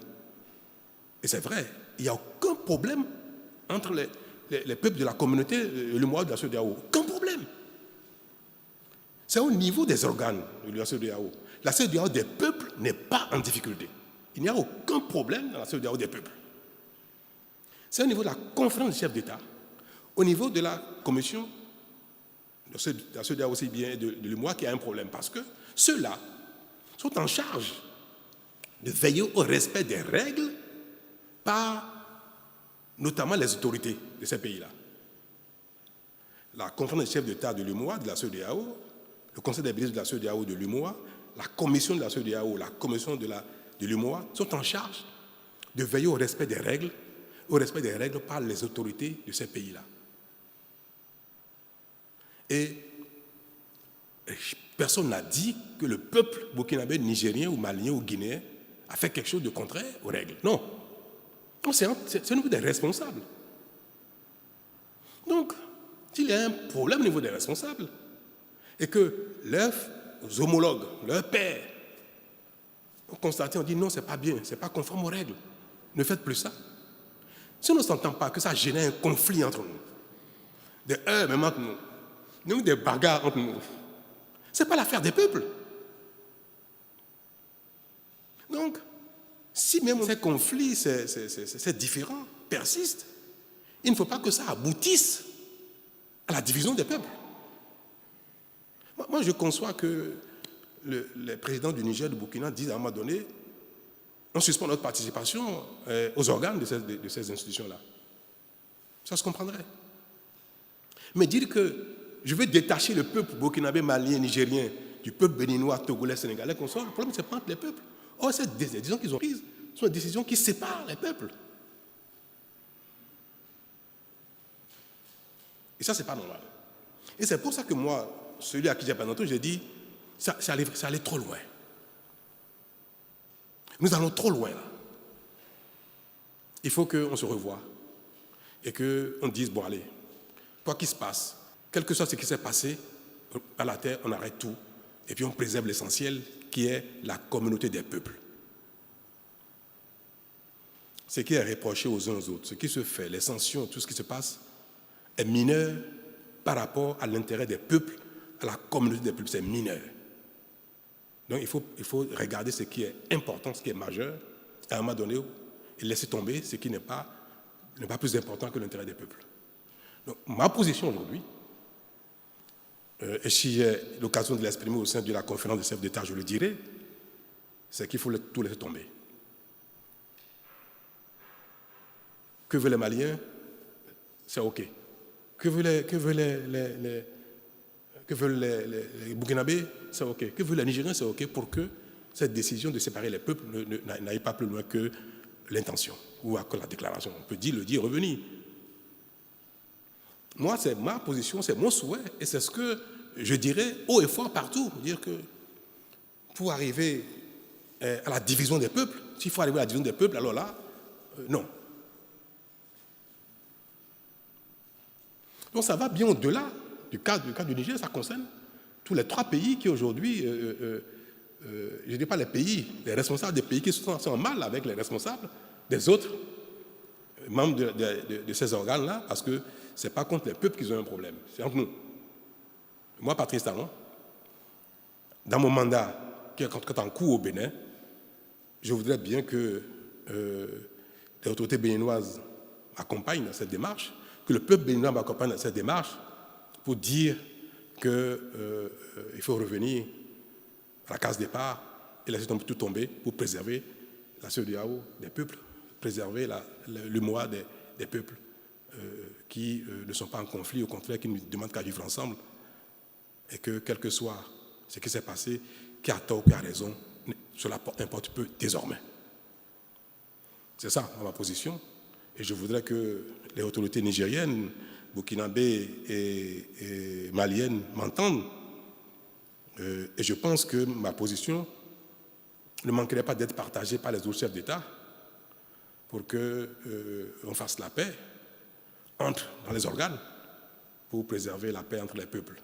Et c'est vrai, il n'y a aucun problème entre les peuples de la communauté, le mois de la CEDEAO. Aucun problème. C'est au niveau des organes de la CEDEAO. La CEDEAO des peuples n'est pas en difficulté. Il n'y a aucun problème dans la CEDEAO des peuples. C'est au niveau de la conférence des chefs d'État, au niveau de la commission de la CEDEAO aussi bien de l'UMOA qu'il y a un problème. Parce que ceux-là sont en charge de veiller au respect des règles par notamment les autorités de ces pays-là. La conférence des chefs d'État de l'UMOA, de la CEDEAO, le conseil des ministres de la CEDEAO de l'UMOA, la commission de la CEDEAO, la commission de l'UMOA sont en charge de veiller au respect des règles par les autorités de ces pays-là. Et personne n'a dit que le peuple burkinabé, nigérien ou malien ou guinéen a fait quelque chose de contraire aux règles. Non. C'est au niveau des responsables. Donc, s'il y a un problème au niveau des responsables, et que leurs homologues, leurs pairs, ont constaté, on dit non, c'est pas bien, c'est pas conforme aux règles. Ne faites plus ça. Si on ne s'entend pas que ça génère un conflit entre nous, des heurts même entre nous, des bagarres entre nous, ce n'est pas l'affaire des peuples. Donc, si même ces conflits, ces différends persistent, il ne faut pas que ça aboutisse à la division des peuples. Moi, je conçois que les présidents du Niger, du Burkina disent à un moment donné, on suspend notre participation aux organes de ces institutions-là. Ça se comprendrait. Mais dire que je veux détacher le peuple burkinabé, malien, nigérien du peuple béninois, togolais, sénégalais, qu'on soit, le problème, c'est pas entre les peuples. Or, ces décisions qu'ils ont prises sont des décisions qui séparent les peuples. Et ça, c'est pas normal. Et c'est pour ça que moi, celui à qui j'ai parlé, j'ai dit, ça allait trop loin. Nous allons trop loin là. Il faut qu'on se revoie et qu'on dise, bon allez, quoi qu'il se passe, quel que soit ce qui s'est passé à la terre, on arrête tout et puis on préserve l'essentiel qui est la communauté des peuples. Ce qui est reproché aux uns aux autres, ce qui se fait, les sanctions, tout ce qui se passe, est mineur par rapport à l'intérêt des peuples, à la communauté des peuples, c'est mineur. Donc il faut regarder ce qui est important, ce qui est majeur, à un moment donné, et laisser tomber ce qui n'est pas plus important que l'intérêt des peuples. Donc ma position aujourd'hui, et si j'ai l'occasion de l'exprimer au sein de la conférence des chefs d'État, je le dirai, c'est qu'il faut tout laisser tomber. Que veulent les Maliens? C'est OK. Que veulent les Burkinabés? C'est OK. Que veulent les Nigériens? C'est OK pour que cette décision de séparer les peuples n'aille pas plus loin que l'intention ou que la déclaration. On peut le dire, revenir. Moi, c'est ma position, c'est mon souhait, et c'est ce que je dirais haut et fort partout. Dire que pour arriver à la division des peuples, s'il faut arriver à la division des peuples, alors là, non. Donc ça va bien au-delà du cas du Niger, ça concerne tous les 3 pays qui aujourd'hui, je ne dis pas les pays, les responsables des pays qui sont en mal avec les responsables des autres membres de ces organes-là, parce que ce n'est pas contre les peuples qu'ils ont un problème, c'est entre nous. Moi, Patrice Talon, dans mon mandat qui est en cours au Bénin, je voudrais bien que les autorités béninoises m'accompagnent dans cette démarche, que le peuple béninois m'accompagne dans cette démarche pour dire qu'il faut revenir à la case départ et laisser tout tomber pour préserver la CEDEAO des peuples, préserver l'UMOA des peuples qui ne sont pas en conflit, au contraire, qui ne demandent qu'à vivre ensemble. Et que, quel que soit ce qui s'est passé, qui a tort ou qui a raison, cela importe peu désormais. C'est ça ma position. Et je voudrais que les autorités nigériennes, burkinabées et maliennes m'entendent. Et je pense que ma position ne manquerait pas d'être partagée par les autres chefs d'État pour qu'on fasse la paix dans les organes pour préserver la paix entre les peuples.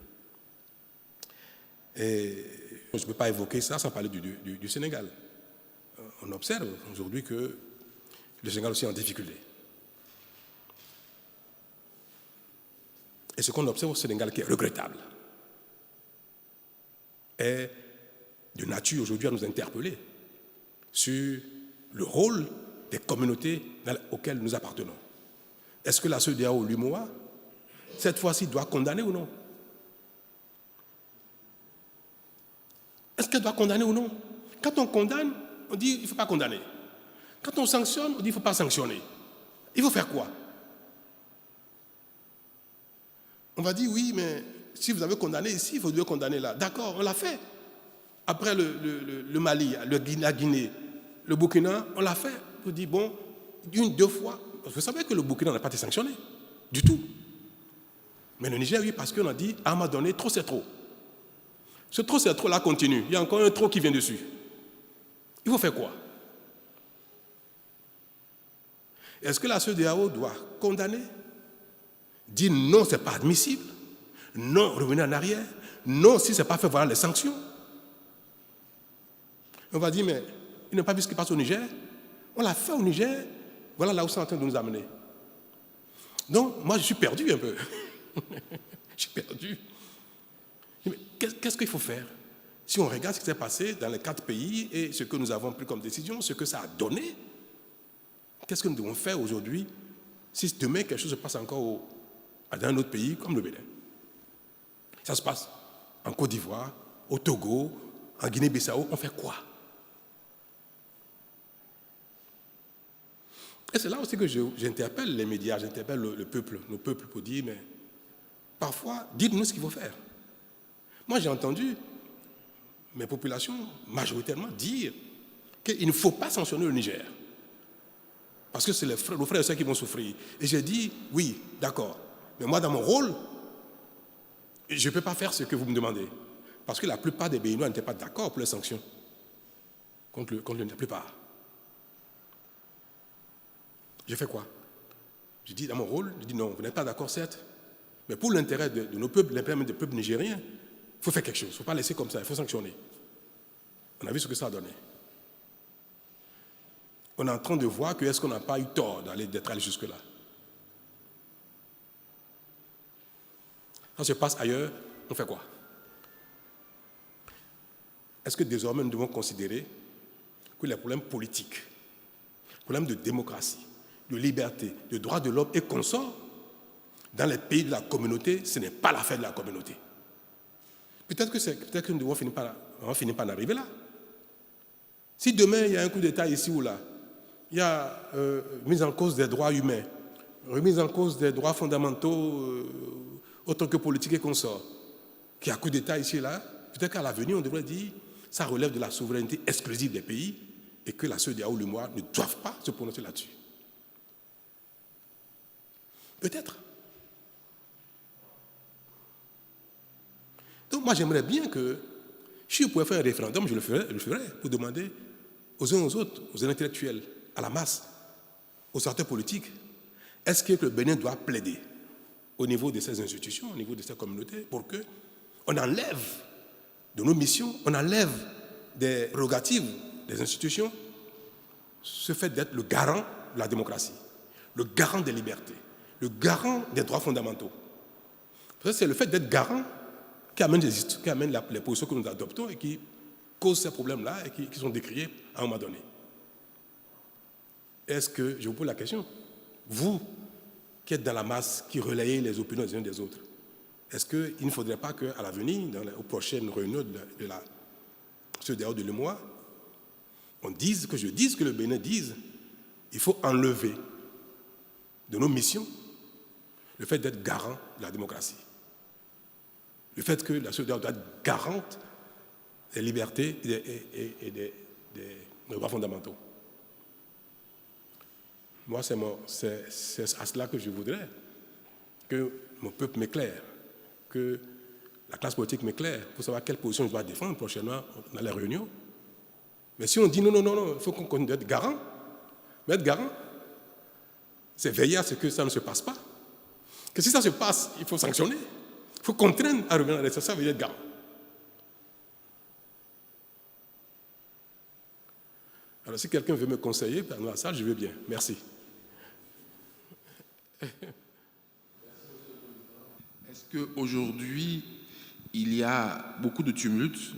Et je ne peux pas évoquer ça sans parler du Sénégal. On observe aujourd'hui que le Sénégal aussi est en difficulté. Et ce qu'on observe au Sénégal qui est regrettable est de nature aujourd'hui à nous interpeller sur le rôle des communautés auxquelles nous appartenons. Est-ce que la CEDEAO ou l'UMOA, cette fois-ci, doit condamner ou non? Est-ce qu'elle doit condamner ou non? Quand on condamne, on dit qu'il ne faut pas condamner. Quand on sanctionne, on dit qu'il ne faut pas sanctionner. Il faut faire quoi? On va dire oui, mais si vous avez condamné ici, vous devez condamner là. D'accord, on l'a fait. Après le Mali, la Guinée, le Burkina, on l'a fait. On dit bon, 1, 2 fois. Vous savez que le Burkina n'a pas été sanctionné du tout. Mais le Niger, oui, parce qu'on a dit à un moment donné, trop c'est trop. Ce trop c'est trop là continue. Il y a encore un trop qui vient dessus. Il faut faire quoi? Est-ce que la CEDEAO doit condamner? Dire non, ce n'est pas admissible. Non, revenir en arrière. Non, si ce n'est pas fait, voilà les sanctions. On va dire, mais il n'a pas vu ce qui passe au Niger. On l'a fait au Niger. Voilà là où c'est en train de nous amener. Donc, moi, je suis perdu un peu. Je suis perdu. Mais qu'est-ce qu'il faut faire? Si on regarde ce qui s'est passé dans les 4 pays et ce que nous avons pris comme décision, ce que ça a donné, qu'est-ce que nous devons faire aujourd'hui si demain quelque chose se passe encore dans un autre pays comme le Bénin? Ça se passe en Côte d'Ivoire, au Togo, en Guinée-Bissau, on fait quoi? Et c'est là aussi que j'interpelle les médias, j'interpelle le peuple, nos peuples, pour dire, mais parfois, dites-nous ce qu'il faut faire. Moi, j'ai entendu mes populations majoritairement dire qu'il ne faut pas sanctionner le Niger. Parce que c'est les frères et sœurs qui vont souffrir. Et j'ai dit, oui, d'accord. Mais moi, dans mon rôle, je ne peux pas faire ce que vous me demandez. Parce que la plupart des Béninois n'étaient pas d'accord pour les sanctions. Contre la plupart. J'ai fait quoi? J'ai dit, dans mon rôle, je dis non, vous n'êtes pas d'accord, certes. Mais pour l'intérêt de nos peuples, l'intérêt des peuples nigériens, il faut faire quelque chose. Il ne faut pas laisser comme ça, il faut sanctionner. On a vu ce que ça a donné. On est en train de voir que est-ce qu'on n'a pas eu tort d'être allé jusque-là. Quand ça se passe ailleurs, on fait quoi? Est-ce que désormais nous devons considérer que les problèmes politiques, les problèmes de démocratie, de liberté, de droits de l'homme et consorts, dans les pays de la communauté, ce n'est pas l'affaire de la communauté? Peut-être que nous devons finir par en arriver là. Si demain il y a un coup d'État ici ou là, il y a mise en cause des droits humains, remise en cause des droits fondamentaux autant que politiques et consorts, qu'il y a un coup d'État ici et là, peut-être qu'à l'avenir on devrait dire ça relève de la souveraineté exclusive des pays et que la CEDEAO ou l'UMOA ne doivent pas se prononcer là-dessus. Peut-être. Donc moi j'aimerais bien que, si je pouvais faire un référendum, je le ferais pour demander aux uns aux autres, aux intellectuels, à la masse, aux acteurs politiques, est-ce que le Bénin doit plaider au niveau de ces institutions, au niveau de ces communautés, pour qu'on enlève de nos missions, on enlève des prérogatives des institutions ce fait d'être le garant de la démocratie, le garant des libertés, le garant des droits fondamentaux. C'est le fait d'être garant qui amène les positions que nous adoptons et qui causent ces problèmes-là et qui sont décriés à un moment donné. Est-ce que, je vous pose la question, vous qui êtes dans la masse, qui relayez les opinions des uns des autres, est-ce qu'il ne faudrait pas qu'à l'avenir, aux prochaines réunions de la CEDEAO de l'UEMOA, que le Bénin dise, il faut enlever de nos missions le fait d'être garant de la démocratie. Le fait que la CEDEAO doit être garante des libertés et des droits fondamentaux. Moi, c'est à cela que je voudrais que mon peuple m'éclaire, que la classe politique m'éclaire pour savoir quelle position je dois défendre prochainement dans les réunions. Mais si on dit non, il faut qu'on continue d'être garant, mais être garant, c'est veiller à ce que ça ne se passe pas. Que si ça se passe, il faut sanctionner, il faut contraindre à revenir à l'essentiel, ça veut dire être garant. Alors si quelqu'un veut me conseiller dans la salle, je veux bien. Merci. Est-ce qu'aujourd'hui, il y a beaucoup de tumultes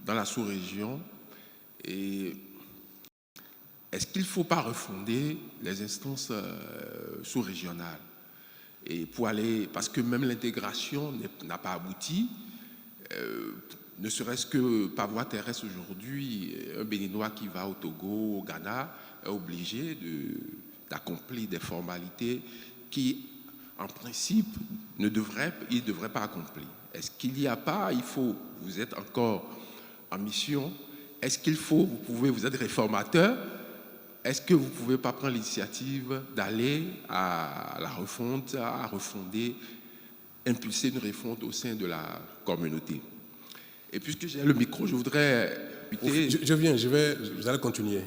dans la sous-région et est-ce qu'il ne faut pas refonder les instances sous-régionales et pour aller, parce que même l'intégration n'a pas abouti, ne serait-ce que par voie terrestre aujourd'hui, un Béninois qui va au Togo, au Ghana, est obligé d'accomplir des formalités qui, en principe, il ne devrait pas accomplir. Est-ce qu'il n'y a pas, vous êtes encore en mission, vous êtes réformateur, est-ce que vous ne pouvez pas prendre l'initiative d'aller à la refonte, à refonder, impulser une refonte au sein de la communauté? Et puisque j'ai le micro, je voudrais... Vous allez continuer.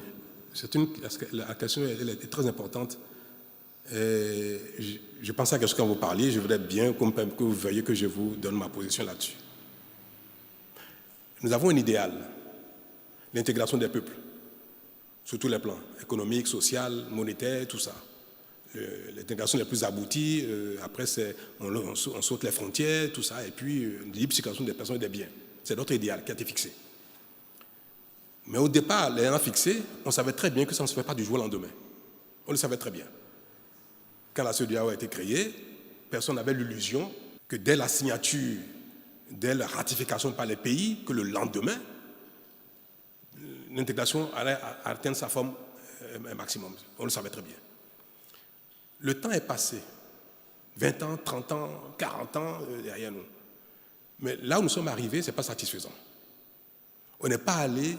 La question elle est très importante. Et je pensais à quelque chose quand vous parliez, je voudrais bien que vous veuillez que je vous donne ma position là-dessus. Nous avons un idéal, l'intégration des peuples, sur tous les plans, économique, social, monétaire, tout ça. L'intégration la plus aboutie, après on saute les frontières, tout ça, et puis libre circulation des personnes et des biens. C'est notre idéal qui a été fixé. Mais au départ, l'ayant fixé, on savait très bien que ça ne se fait pas du jour au lendemain. On le savait très bien. Quand la CEDEAO a été créée, personne n'avait l'illusion que dès la signature, dès la ratification par les pays, que le lendemain, l'intégration allait atteindre sa forme maximum. On le savait très bien. Le temps est passé. 20 ans, 30 ans, 40 ans derrière nous. Mais là où nous sommes arrivés, ce n'est pas satisfaisant. On n'est pas allé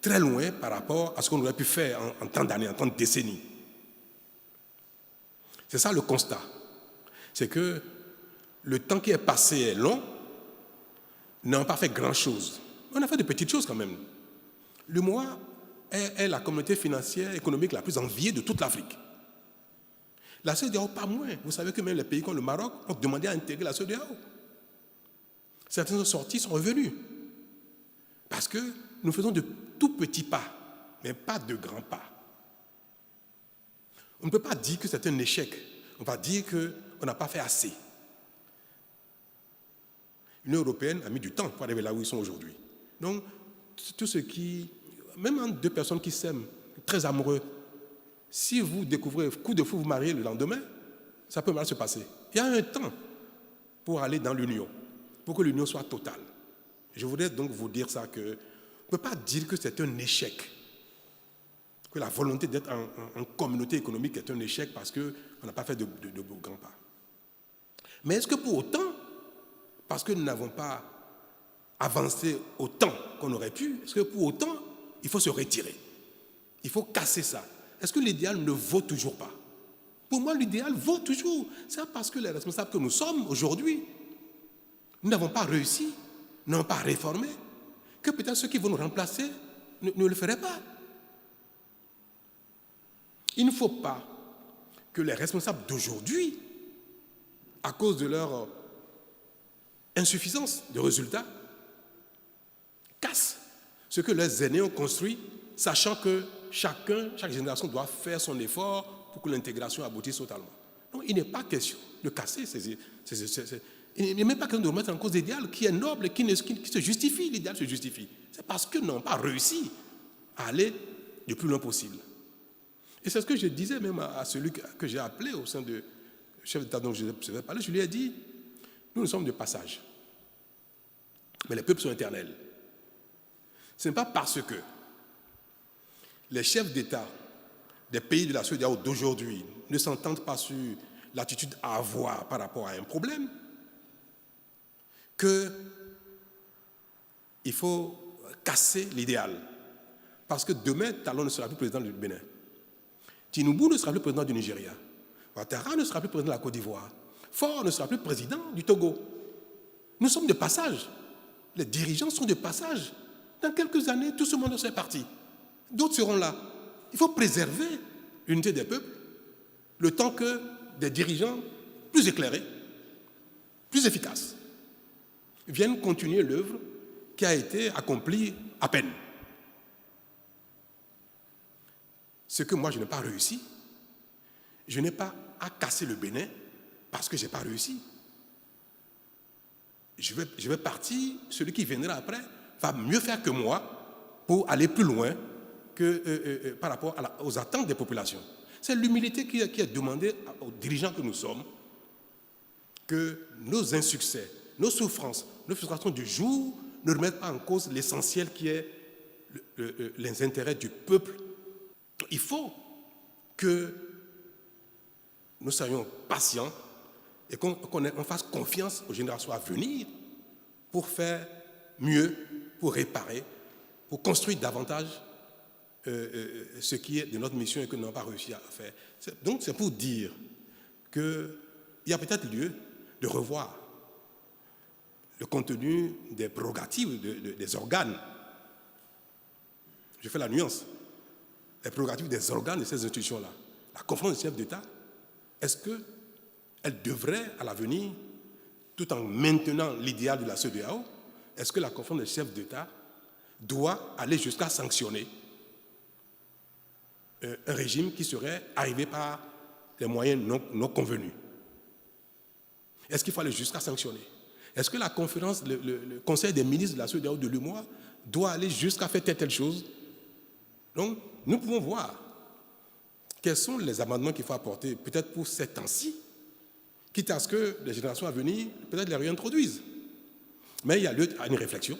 très loin par rapport à ce qu'on aurait pu faire en tant d'années, en tant de décennies. C'est ça le constat. C'est que le temps qui est passé est long. Nous n'avons pas fait grand-chose. On a fait de petites choses quand même. L'UEMOA est la communauté financière et économique la plus enviée de toute l'Afrique. La CEDEAO, pas moins. Vous savez que même les pays comme le Maroc ont demandé à intégrer la CEDEAO. Certains sont sortis, sont revenus. Parce que nous faisons de tout petits pas, mais pas de grands pas. On ne peut pas dire que c'est un échec. On va dire qu'on n'a pas fait assez. L'Union européenne a mis du temps pour arriver là où ils sont aujourd'hui. Donc, tout ce qui... Même entre deux personnes qui s'aiment, très amoureux, si vous découvrez coup de fou, vous mariez le lendemain, ça peut mal se passer. Il y a un temps pour aller dans l'union, pour que l'union soit totale. Je voudrais donc vous dire ça, qu'on ne peut pas dire que c'est un échec, que la volonté d'être en communauté économique est un échec parce qu'on n'a pas fait de grands pas. Mais est-ce que pour autant, parce que nous n'avons pas avancé autant qu'on aurait pu, est-ce que pour autant, il faut se retirer? Il faut casser ça. Est-ce que l'idéal ne vaut toujours pas? Pour moi, l'idéal vaut toujours. C'est parce que les responsables que nous sommes aujourd'hui, nous n'avons pas réussi, nous n'avons pas réformé, que peut-être ceux qui vont nous remplacer ne le feraient pas. Il ne faut pas que les responsables d'aujourd'hui à cause de leur insuffisance de résultats, cassent ce que leurs aînés ont construit, sachant que chaque génération doit faire son effort pour que l'intégration aboutisse totalement. Donc, il n'est pas question de casser il n'est même pas question de remettre en cause l'idéal qui est noble et qui se justifie. L'idéal se justifie. C'est parce qu'ils n'ont pas réussi à aller le plus loin possible. Et c'est ce que je disais même à celui que j'ai appelé au sein du chef d'État dont je vais parler. Je lui ai dit, nous sommes de passage. Mais les peuples sont éternels. Ce n'est pas parce que les chefs d'État des pays de la CEDEAO d'aujourd'hui ne s'entendent pas sur l'attitude à avoir par rapport à un problème qu'il faut casser l'idéal. Parce que demain, Talon ne sera plus président du Bénin. Tinubu ne sera plus président du Nigeria. Ouattara ne sera plus président de la Côte d'Ivoire. Faure ne sera plus président du Togo. Nous sommes de passage. Les dirigeants sont de passage. Dans quelques années, tout ce monde sera parti. D'autres seront là. Il faut préserver l'unité des peuples le temps que des dirigeants plus éclairés, plus efficaces, viennent continuer l'œuvre qui a été accomplie à peine. Ce que moi, je n'ai pas réussi, je n'ai pas à casser le Bénin parce que je n'ai pas réussi. Je vais partir, celui qui viendra après va mieux faire que moi pour aller plus loin que, par rapport aux attentes des populations. C'est l'humilité qui est demandée aux dirigeants que nous sommes, que nos insuccès, nos souffrances, nos frustrations du jour ne remettent pas en cause l'essentiel qui est les intérêts du peuple. Il faut que nous soyons patients et qu'on fasse confiance aux générations à venir pour faire mieux, pour réparer, pour construire davantage ce qui est de notre mission et que nous n'avons pas réussi à faire. Donc c'est pour dire qu'il y a peut-être lieu de revoir le contenu des prérogatives des organes. Je fais la nuance. Les prérogatives des organes de ces institutions-là. La conférence des chefs d'État, est-ce qu'elle devrait, à l'avenir, tout en maintenant l'idéal de la CEDEAO, est-ce que la conférence des chefs d'État doit aller jusqu'à sanctionner un régime qui serait arrivé par des moyens non convenus? Est-ce qu'il faut aller jusqu'à sanctionner? Est-ce que la conférence, le conseil des ministres de la CEDEAO de l'UMOA doit aller jusqu'à faire telle chose? Donc, nous pouvons voir quels sont les amendements qu'il faut apporter, peut-être pour ces temps-ci, quitte à ce que les générations à venir, peut-être les réintroduisent. Mais il y a lieu à une réflexion,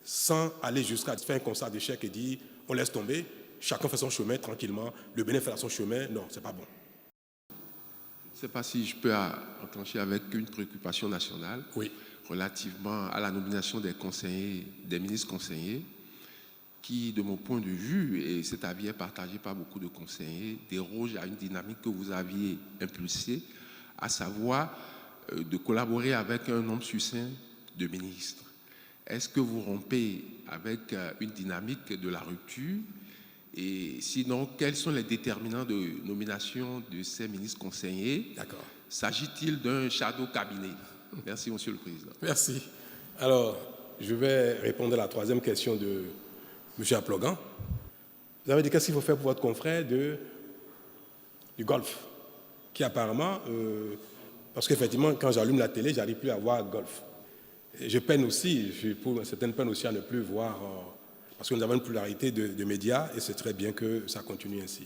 sans aller jusqu'à faire un constat d'échec et dire on laisse tomber, chacun fait son chemin tranquillement, le Bénin fait son chemin. Non, ce n'est pas bon. Je ne sais pas si je peux enclencher avec une préoccupation nationale relativement à la nomination des conseillers, des ministres conseillers, qui, de mon point de vue, et cet avis est partagé par beaucoup de conseillers, déroge à une dynamique que vous aviez impulsée, à savoir de collaborer avec un nombre succinct de ministres. Est-ce que vous rompez avec une dynamique de la rupture? Et sinon, quels sont les déterminants de nomination de ces ministres conseillers? D'accord. S'agit-il d'un shadow cabinet? Merci, Monsieur le Président. Merci. Alors, je vais répondre à la troisième question de M. Aplogan. Vous avez dit qu'est-ce qu'il faut faire pour votre confrère du golf, qui apparemment, parce qu'effectivement, quand j'allume la télé, je n'arrive plus à voir golf. Et je peine aussi, pour certaines peines aussi à ne plus voir, parce que nous avons une pluralité de médias et c'est très bien que ça continue ainsi.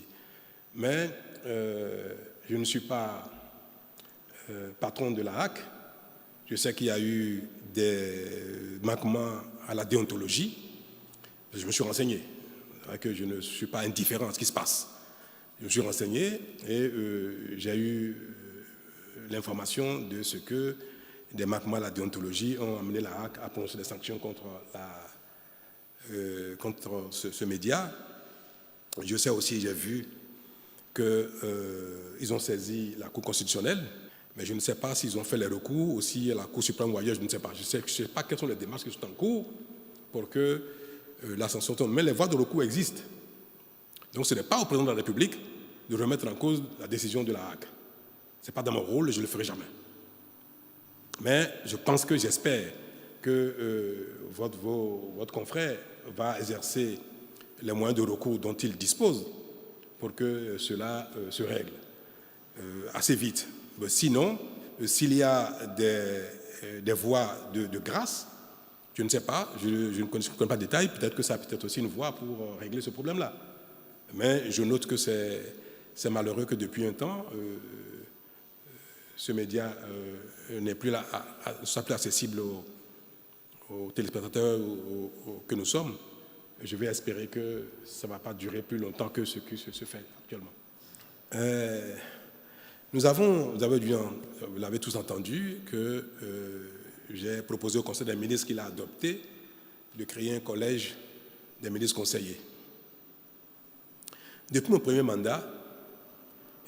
Mais je ne suis pas patron de la HAC. Je sais qu'il y a eu des manquements à la déontologie. Je me suis renseigné, que je ne suis pas indifférent à ce qui se passe. Je me suis renseigné et j'ai eu l'information de ce que des manquements à la déontologie ont amené la HAC à prononcer des sanctions contre ce média. Je sais aussi, j'ai vu qu'ils ont saisi la Cour constitutionnelle, mais je ne sais pas s'ils ont fait les recours, aussi à la Cour suprême ou ailleurs, je ne sais pas. Je ne sais pas quelles sont les démarches qui sont en cours pour que la sanction tombe. Mais les voies de recours existent. Donc ce n'est pas au président de la République de remettre en cause la décision de la HAC. Ce n'est pas dans mon rôle et je ne le ferai jamais. Mais j'espère que votre confrère va exercer les moyens de recours dont il dispose pour que cela se règle assez vite. Mais sinon, s'il y a des voies de grâce, je ne sais pas, je ne connais pas de détails, peut-être que ça peut être aussi une voie pour régler ce problème-là. Mais je note que c'est malheureux que depuis un temps, ce média n'est plus là, soit plus accessible aux téléspectateurs que nous sommes. Je vais espérer que ça ne va pas durer plus longtemps que ce qui se fait actuellement. Vous l'avez tous entendu, que j'ai proposé au Conseil des ministres qu'il a adopté de créer un collège des ministres conseillers. Depuis mon premier mandat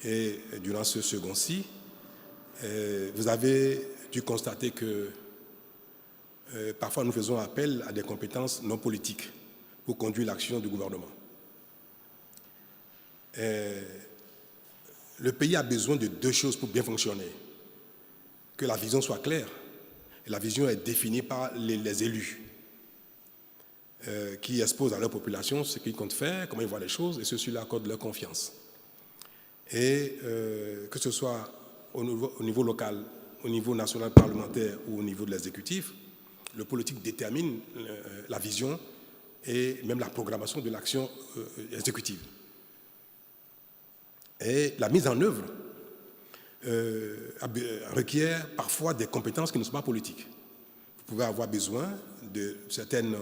et durant ce second-ci, vous avez dû constater que parfois nous faisons appel à des compétences non politiques pour conduire l'action du gouvernement. Le pays a besoin de deux choses pour bien fonctionner. Que la vision soit claire. Et la vision est définie par les élus qui exposent à leur population ce qu'ils comptent faire, comment ils voient les choses, et ceux-ci accordent leur confiance. Et que ce soit au niveau local, au niveau national parlementaire ou au niveau de l'exécutif, le politique détermine la vision et même la programmation de l'action exécutive. Et la mise en œuvre requiert parfois des compétences qui ne sont pas politiques. Vous pouvez avoir besoin de certaines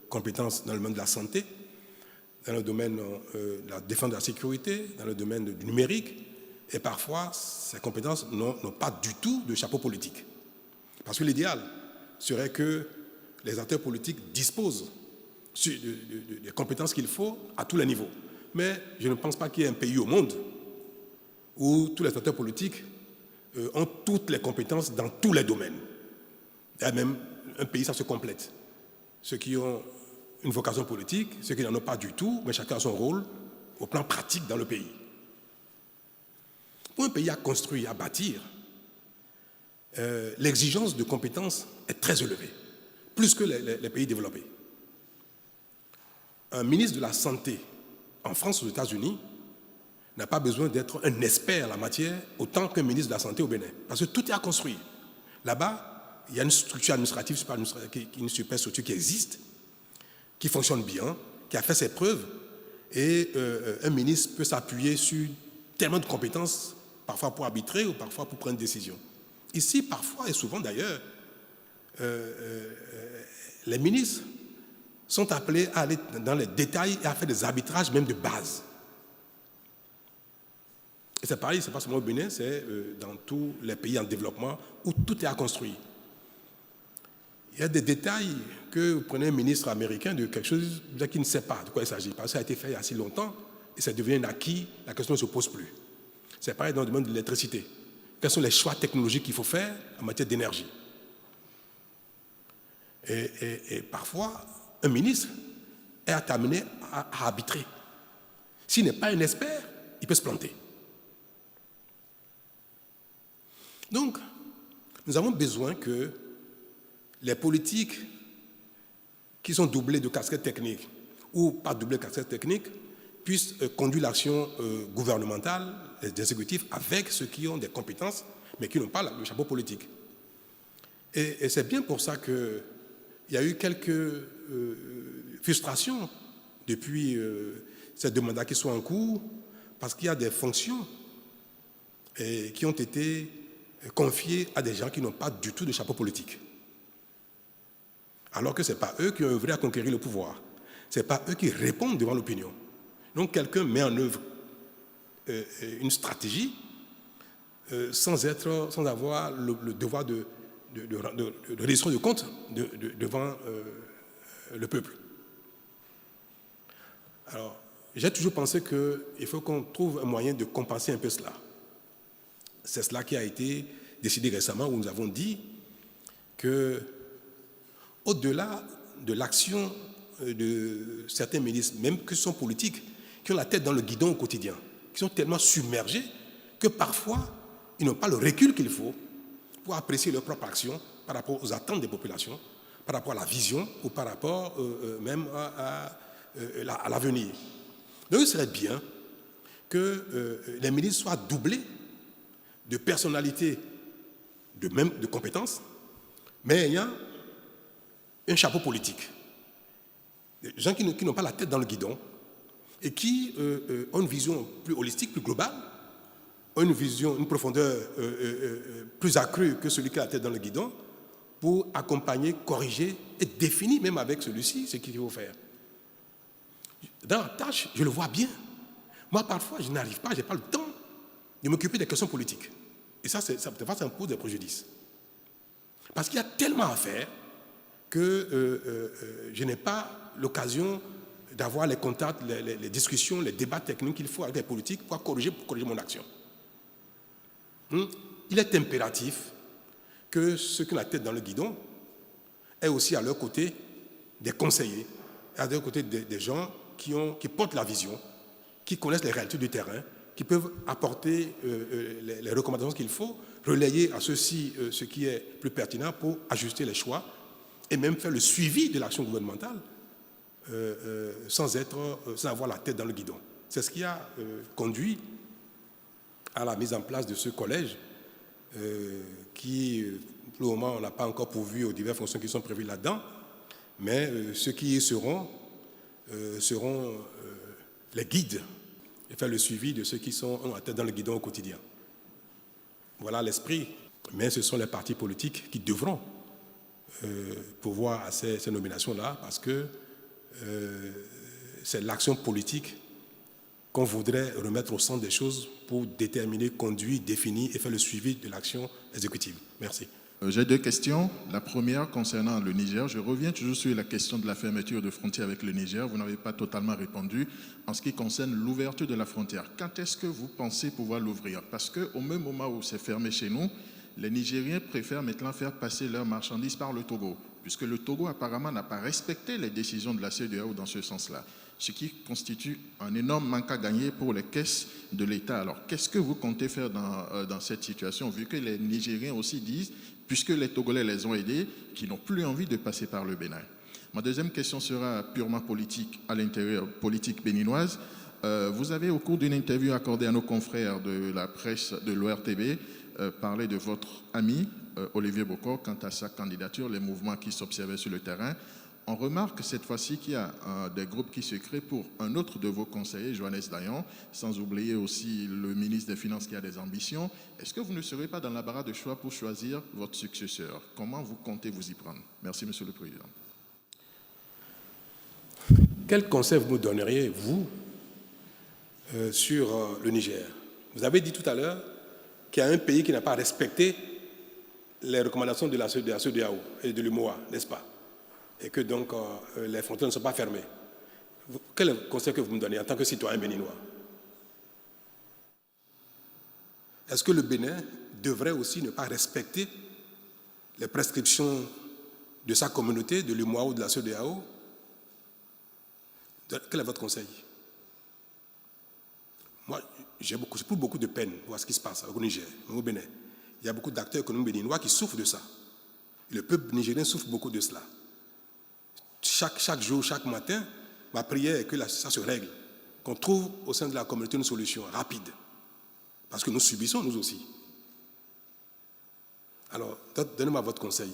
compétences dans le domaine de la santé, dans le domaine de la défense de la sécurité, dans le domaine du numérique, et parfois ces compétences n'ont pas du tout de chapeau politique. Parce que l'idéal serait que les acteurs politiques disposent des compétences qu'il faut à tous les niveaux. Mais je ne pense pas qu'il y ait un pays au monde où tous les acteurs politiques ont toutes les compétences dans tous les domaines. Et même un pays, ça se complète. Ceux qui ont une vocation politique, ceux qui n'en ont pas du tout, mais chacun a son rôle au plan pratique dans le pays. Pour un pays à construire, à bâtir, l'exigence de compétences est très élevée, plus que les pays développés. Un ministre de la Santé en France, aux États-Unis, n'a pas besoin d'être un expert en la matière autant qu'un ministre de la Santé au Bénin. Parce que tout est à construire. Là-bas, il y a une structure administrative, une superstructure qui existe, qui fonctionne bien, qui a fait ses preuves, et un ministre peut s'appuyer sur tellement de compétences, parfois pour arbitrer ou parfois pour prendre une décision. Ici, parfois et souvent d'ailleurs, les ministres sont appelés à aller dans les détails et à faire des arbitrages même de base. Et c'est pareil, c'est pas seulement au Bénin, c'est dans tous les pays en développement où tout est à construire. Il y a des détails que vous prenez un ministre américain de quelque chose qui ne sait pas de quoi il s'agit, parce que ça a été fait il y a si longtemps et ça devient un acquis, la question ne se pose plus. C'est pareil dans le domaine de l'électricité. Quels sont les choix technologiques qu'il faut faire en matière d'énergie? Et parfois, un ministre est amené à arbitrer. S'il n'est pas un expert, il peut se planter. Donc, nous avons besoin que les politiques qui sont doublées de casquettes techniques ou pas doublées de casquettes techniques puissent conduire l'action gouvernementale, des exécutifs, avec ceux qui ont des compétences, mais qui n'ont pas le chapeau politique. Et c'est bien pour ça qu'il y a eu quelques frustrations depuis ces deux mandats qui sont en cours, parce qu'il y a des fonctions qui ont été confiées à des gens qui n'ont pas du tout de chapeau politique. Alors que ce n'est pas eux qui ont œuvré à conquérir le pouvoir. Ce n'est pas eux qui répondent devant l'opinion. Donc quelqu'un met en œuvre une stratégie sans avoir le devoir de reddition de compte devant le peuple. Alors, j'ai toujours pensé qu'il faut qu'on trouve un moyen de compenser un peu cela. C'est cela qui a été décidé récemment, où nous avons dit que, au-delà de l'action de certains ministres, même que ce sont politiques, qui ont la tête dans le guidon au quotidien, qui sont tellement submergés que parfois, ils n'ont pas le recul qu'il faut pour apprécier leur propre action par rapport aux attentes des populations, par rapport à la vision ou par rapport même à l'avenir. Donc il serait bien que les ministres soient doublés de personnalités, de compétences, mais ayant un chapeau politique. Des gens qui n'ont pas la tête dans le guidon et qui ont une vision plus holistique, plus globale, ont une vision, une profondeur plus accrue que celui qui a la tête dans le guidon pour accompagner, corriger et définir même avec celui-ci ce qu'il faut faire. Dans la tâche, je le vois bien. Moi, parfois, je n'arrive pas, je n'ai pas le temps de m'occuper des questions politiques. Et ça me pose des préjudices. Parce qu'il y a tellement à faire que je n'ai pas l'occasion d'avoir les contacts, les discussions, les débats techniques qu'il faut avec les politiques pour corriger mon action. Il est impératif que ceux qui ont la tête dans le guidon aient aussi à leur côté des conseillers, à leur côté des gens qui portent la vision, qui connaissent les réalités du terrain, qui peuvent apporter les recommandations qu'il faut, relayer à ceux-ci ce qui est plus pertinent pour ajuster les choix et même faire le suivi de l'action gouvernementale sans avoir la tête dans le guidon. C'est ce qui a conduit à la mise en place de ce collège qui, pour le moment, on n'a pas encore pourvu aux diverses fonctions qui sont prévues là-dedans, mais ceux qui y seront les guides et faire le suivi de ceux qui sont en tête dans le guidon au quotidien. Voilà l'esprit. Mais ce sont les partis politiques qui devront pourvoir à ces nominations-là parce que c'est l'action politique qu'on voudrait remettre au centre des choses pour déterminer, conduire, définir et faire le suivi de l'action exécutive. Merci. J'ai deux questions. La première concernant le Niger. Je reviens toujours sur la question de la fermeture de frontières avec le Niger. Vous n'avez pas totalement répondu en ce qui concerne l'ouverture de la frontière. Quand est-ce que vous pensez pouvoir l'ouvrir? Parce qu'au même moment où c'est fermé chez nous, les Nigériens préfèrent maintenant faire passer leurs marchandises par le Togo, puisque le Togo apparemment n'a pas respecté les décisions de la CEDEAO dans ce sens-là, ce qui constitue un énorme manque à gagner pour les caisses de l'État. Alors, qu'est-ce que vous comptez faire dans cette situation, vu que les Nigériens aussi disent, puisque les Togolais les ont aidés, qu'ils n'ont plus envie de passer par le Bénin? Ma deuxième question sera purement politique, à l'intérieur politique béninoise. Vous avez, au cours d'une interview accordée à nos confrères de la presse de l'ORTB, parlé de votre ami Olivier Bokor quant à sa candidature, les mouvements qui s'observaient sur le terrain. On remarque cette fois-ci qu'il y a des groupes qui se créent pour un autre de vos conseillers, Johannes Dayon, sans oublier aussi le ministre des Finances qui a des ambitions. Est-ce que vous ne serez pas dans l'embarras de choix pour choisir votre successeur? Comment vous comptez vous y prendre? Merci, Monsieur le Président. Quel conseil vous me donneriez, vous, sur le Niger? Vous avez dit tout à l'heure qu'il y a un pays qui n'a pas respecté les recommandations de la CEDEAO et de l'UMOA, n'est-ce pas? Et que donc les frontières ne sont pas fermées. Quel est le conseil que vous me donnez en tant que citoyen béninois? Est-ce que le Bénin devrait aussi ne pas respecter les prescriptions de sa communauté, de l'UMOA ou de la CEDEAO? Quel est votre conseil? Moi, j'ai plus beaucoup de peine pour voir ce qui se passe au Niger, au Bénin. Il y a beaucoup d'acteurs économiques béninois qui souffrent de ça. Et le peuple nigérien souffre beaucoup de cela. Chaque jour, chaque matin, ma prière est que ça se règle, qu'on trouve au sein de la communauté une solution rapide. Parce que nous subissons, nous aussi. Alors, donnez-moi votre conseil.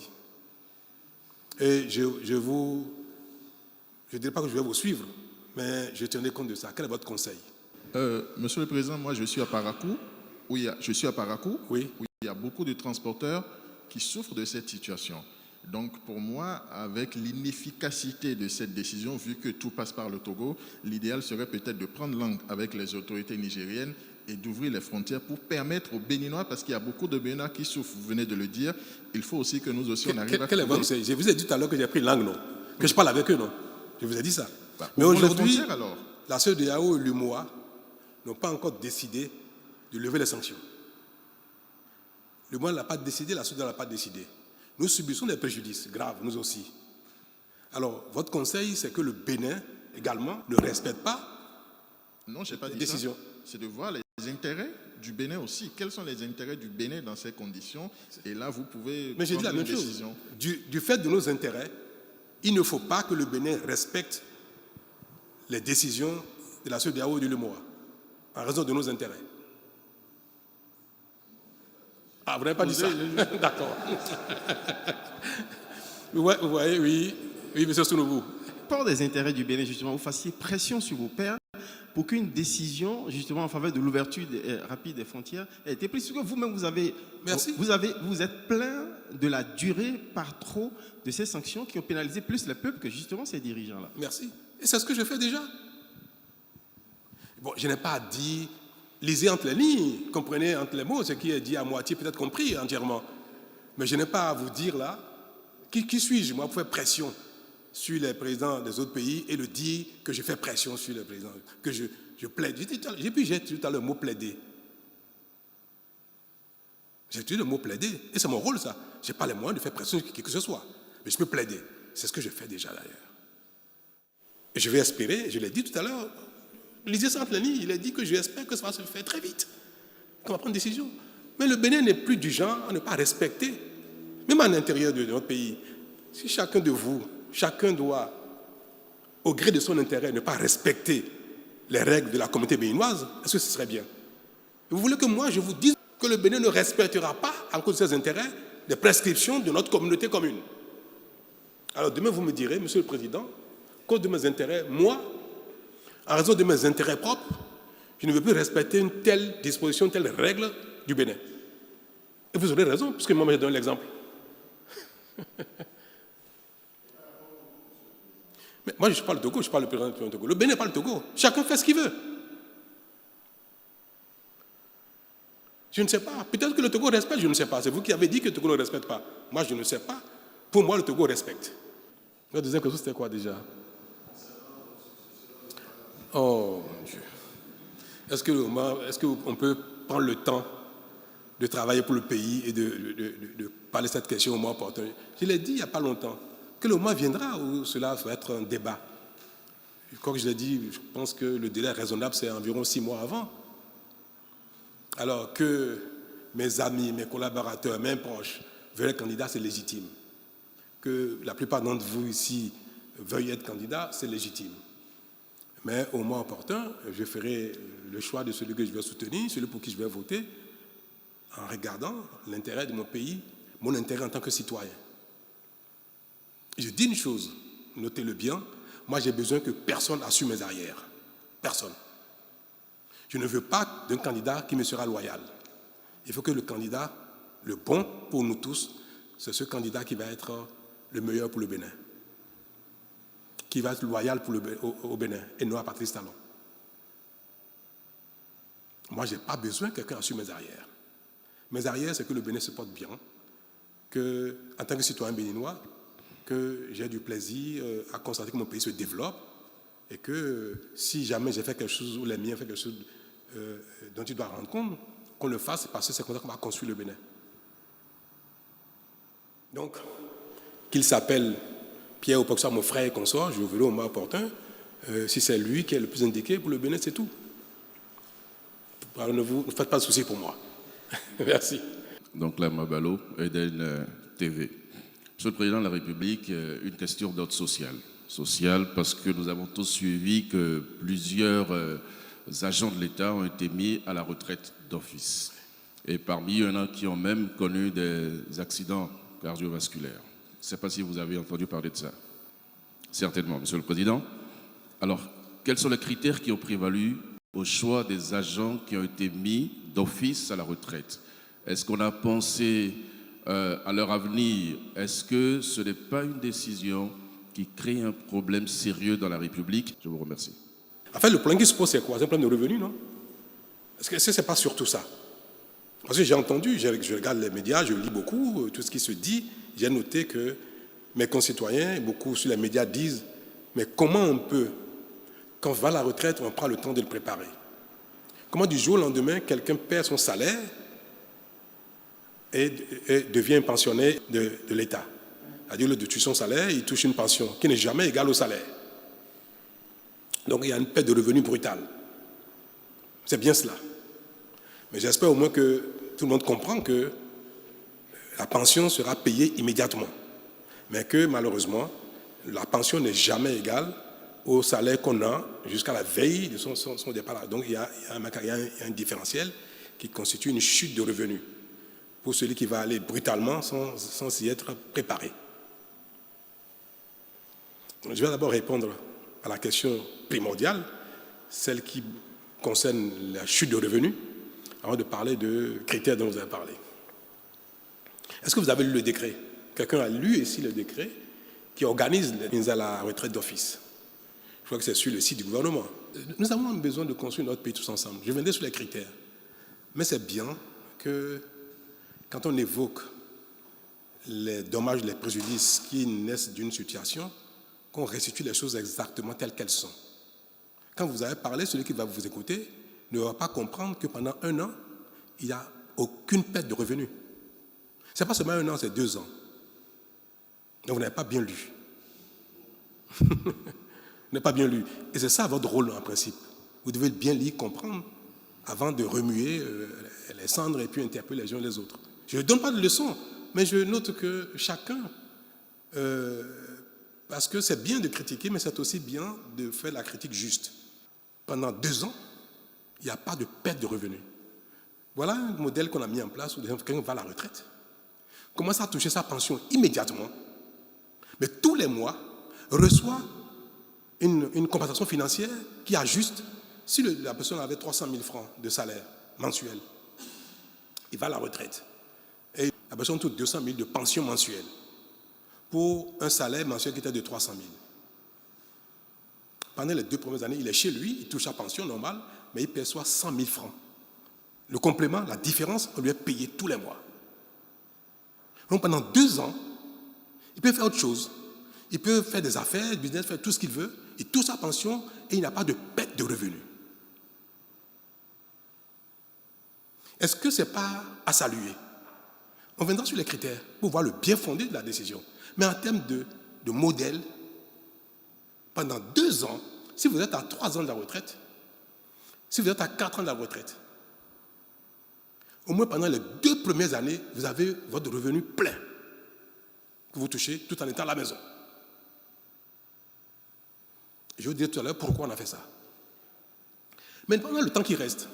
Et je ne dirais pas que je vais vous suivre, mais je tiendrai compte de ça. Quel est votre conseil? Monsieur le Président, moi je suis à Parakou, où il y a beaucoup de transporteurs qui souffrent de cette situation. Donc pour moi, avec l'inefficacité de cette décision, vu que tout passe par le Togo, l'idéal serait peut-être de prendre langue avec les autorités nigériennes et d'ouvrir les frontières pour permettre aux Béninois, parce qu'il y a beaucoup de Béninois qui souffrent, vous venez de le dire, il faut aussi que nous aussi on arrive à... Quel est votre conseil? Je vous ai dit tout à l'heure que j'ai pris langue, non? Que je parle avec eux, non? Je vous ai dit ça. Mais aujourd'hui, la CEDEAO et l'UMOA n'ont pas encore décidé de lever les sanctions. L'UMOA n'a pas décidé, la CEDEAO n'a pas décidé. Nous subissons des préjudices graves, nous aussi. Alors, votre conseil, c'est que le Bénin, également, ne respecte pas non, j'ai pas les dit décisions. C'est de voir les Les intérêts du Bénin aussi. Quels sont les intérêts du Bénin dans ces conditions? Et là, vous pouvez Mais j'ai dit la prendre même une chose. décision. Du fait de nos intérêts, il ne faut pas que le Bénin respecte les décisions de la CEDEAO et de l'UEMOA, en raison de nos intérêts. Ah, vous n'avez pas dit ça? D'accord. Ouais, vous voyez, oui, monsieur Sounoubou. Par des intérêts du Bénin, justement, vous fassiez pression sur vos pairs pour qu'une décision, justement, en faveur de l'ouverture rapide des frontières ait été prise. Parce que vous-même, Merci. vous êtes plein de la durée par trop de ces sanctions qui ont pénalisé plus le peuple que, justement, ces dirigeants-là. Merci. Et c'est ce que je fais déjà. Bon, je n'ai pas dit, lisez entre les lignes, comprenez entre les mots, ce qui est dit à moitié, peut-être compris entièrement. Mais je n'ai pas à vous dire là, qui suis-je, moi, pour faire pression sur les présidents des autres pays et le dire que je fais pression sur les présidents, que je plaide. J'ai tout à l'heure le mot plaider. J'ai utilisé le mot plaider, et c'est mon rôle ça. Je n'ai pas les moyens de faire pression sur qui que ce soit, mais je peux plaider. C'est ce que je fais déjà d'ailleurs. Et je vais espérer, je l'ai dit tout à l'heure, lisez ça entre les lignes, il a dit que j'espère que ça va se faire très vite, qu'on va prendre une décision. Mais le Bénin n'est plus du genre à ne pas respecter, même à l'intérieur de notre pays. Si chacun de vous, chacun doit, au gré de son intérêt, ne pas respecter les règles de la communauté béninoise, est-ce que ce serait bien? Vous voulez que moi je vous dise que le Bénin ne respectera pas, en cause de ses intérêts, les prescriptions de notre communauté commune? Alors demain vous me direz, Monsieur le Président, à cause de mes intérêts, moi, en raison de mes intérêts propres, je ne veux plus respecter une telle disposition, une telle règle du Bénin. Et vous aurez raison, puisque moi je donne l'exemple. Mais moi, je parle Togo, je parle le président du Togo. Le Bénin parle Togo. Chacun fait ce qu'il veut. Je ne sais pas. Peut-être que le Togo respecte, je ne sais pas. C'est vous qui avez dit que le Togo ne respecte pas. Moi, je ne sais pas. Pour moi, le Togo respecte. La deuxième question, c'était quoi déjà? Oh, mon Dieu. Est-ce qu'on peut prendre le temps de travailler pour le pays et de parler de cette question au moment opportun? Je l'ai dit il n'y a pas longtemps. Que le moment viendra où cela va être un débat. Comme je l'ai dit, je pense que le délai raisonnable, c'est environ 6 mois avant. Alors que mes amis, mes collaborateurs, mes proches veulent être candidats, c'est légitime. Que la plupart d'entre vous ici veuillent être candidats, c'est légitime. Mais au moment opportun, je ferai le choix de celui que je vais soutenir, celui pour qui je vais voter, en regardant l'intérêt de mon pays, mon intérêt en tant que citoyen. Je dis une chose, notez-le bien, moi j'ai besoin que personne assume mes arrières. Personne. Je ne veux pas d'un candidat qui me sera loyal. Il faut que le candidat, le bon pour nous tous, c'est ce candidat qui va être le meilleur pour le Bénin. Qui va être loyal au Bénin et non à Patrice Talon. Moi je n'ai pas besoin que quelqu'un assume mes arrières. Mes arrières, c'est que le Bénin se porte bien, que, en tant que citoyen béninois, que j'ai du plaisir à constater que mon pays se développe et que si jamais j'ai fait quelque chose ou les miens ont fait quelque chose dont tu dois rendre compte, qu'on le fasse parce que c'est comme ça qu'on va construire le Bénin. Donc, qu'il s'appelle Pierre ou pas que ce soit mon frère et consort, je verrai au moment opportun, si c'est lui qui est le plus indiqué pour le Bénin, c'est tout. Alors ne faites pas de soucis pour moi. Merci. Donc là, Mabalo, Eden TV. Monsieur le Président de la République, une question d'ordre social. Social parce que nous avons tous suivi que plusieurs agents de l'État ont été mis à la retraite d'office. Et parmi eux, il y en a qui ont même connu des accidents cardiovasculaires. Je ne sais pas si vous avez entendu parler de ça. Certainement, Monsieur le Président. Alors, quels sont les critères qui ont prévalu au choix des agents qui ont été mis d'office à la retraite? Est-ce qu'on a pensé à leur avenir? Est-ce que ce n'est pas une décision qui crée un problème sérieux dans la République? Je vous remercie. En fait, le problème qui se pose, c'est quoi? C'est un problème de revenus, non? Est-ce que ce n'est pas surtout ça? Parce que j'ai entendu, je regarde les médias, je lis beaucoup, tout ce qui se dit. J'ai noté que mes concitoyens, beaucoup sur les médias disent, mais comment on peut, quand on va à la retraite, on prend le temps de le préparer? Comment du jour au lendemain, quelqu'un perd son salaire et devient un pensionnaire de l'État? C'est-à-dire, au lieu de tuer son salaire, il touche une pension qui n'est jamais égale au salaire. Donc il y a une perte de revenus brutale. C'est bien cela. Mais j'espère au moins que tout le monde comprend que la pension sera payée immédiatement. Mais que malheureusement, la pension n'est jamais égale au salaire qu'on a jusqu'à la veille de son départ. Donc il y a un différentiel qui constitue une chute de revenus pour celui qui va aller brutalement sans y être préparé. Donc, je vais d'abord répondre à la question primordiale, celle qui concerne la chute de revenus, avant de parler de critères dont vous avez parlé. Est-ce que vous avez lu le décret? Quelqu'un a lu ici le décret qui organise les mises à la retraite d'office? Je crois que c'est sur le site du gouvernement. Nous avons besoin de construire notre pays tous ensemble. Je viendrai sur les critères. Mais c'est bien que quand on évoque les dommages, les préjudices qui naissent d'une situation, qu'on restitue les choses exactement telles qu'elles sont. Quand vous avez parlé, celui qui va vous écouter ne va pas comprendre que pendant 1 an, il n'y a aucune perte de revenus. Ce n'est pas seulement 1 an, c'est 2 ans. Donc vous n'avez pas bien lu. Vous n'avez pas bien lu. Et c'est ça votre rôle en principe. Vous devez bien lire, comprendre, avant de remuer les cendres et puis interpeller les uns les autres. Je ne donne pas de leçons, mais je note que chacun, parce que c'est bien de critiquer, mais c'est aussi bien de faire la critique juste. Pendant 2 ans, il n'y a pas de perte de revenus. Voilà un modèle qu'on a mis en place où quelqu'un va à la retraite, commence à toucher sa pension immédiatement, mais tous les mois reçoit une compensation financière qui ajuste. Si la personne avait 300 000 francs de salaire mensuel, il va à la retraite. Et la personne touche 200 000 de pension mensuelle pour un salaire mensuel qui était de 300 000. Pendant les 2 premières années, il est chez lui, il touche sa pension normale, mais il perçoit 100 000 francs. Le complément, la différence, on lui est payé tous les mois. Donc pendant 2 ans, il peut faire autre chose. Il peut faire des affaires, du business, faire tout ce qu'il veut. Il touche sa pension et il n'a pas de perte de revenus. Est-ce que ce n'est pas à saluer? On viendra sur les critères pour voir le bien fondé de la décision. Mais en termes de modèle, pendant 2 ans, si vous êtes à 3 ans de la retraite, si vous êtes à 4 ans de la retraite, au moins pendant les 2 premières années, vous avez votre revenu plein que vous touchez tout en étant à la maison. Je vous dirai tout à l'heure pourquoi on a fait ça. Mais pendant le temps qui reste,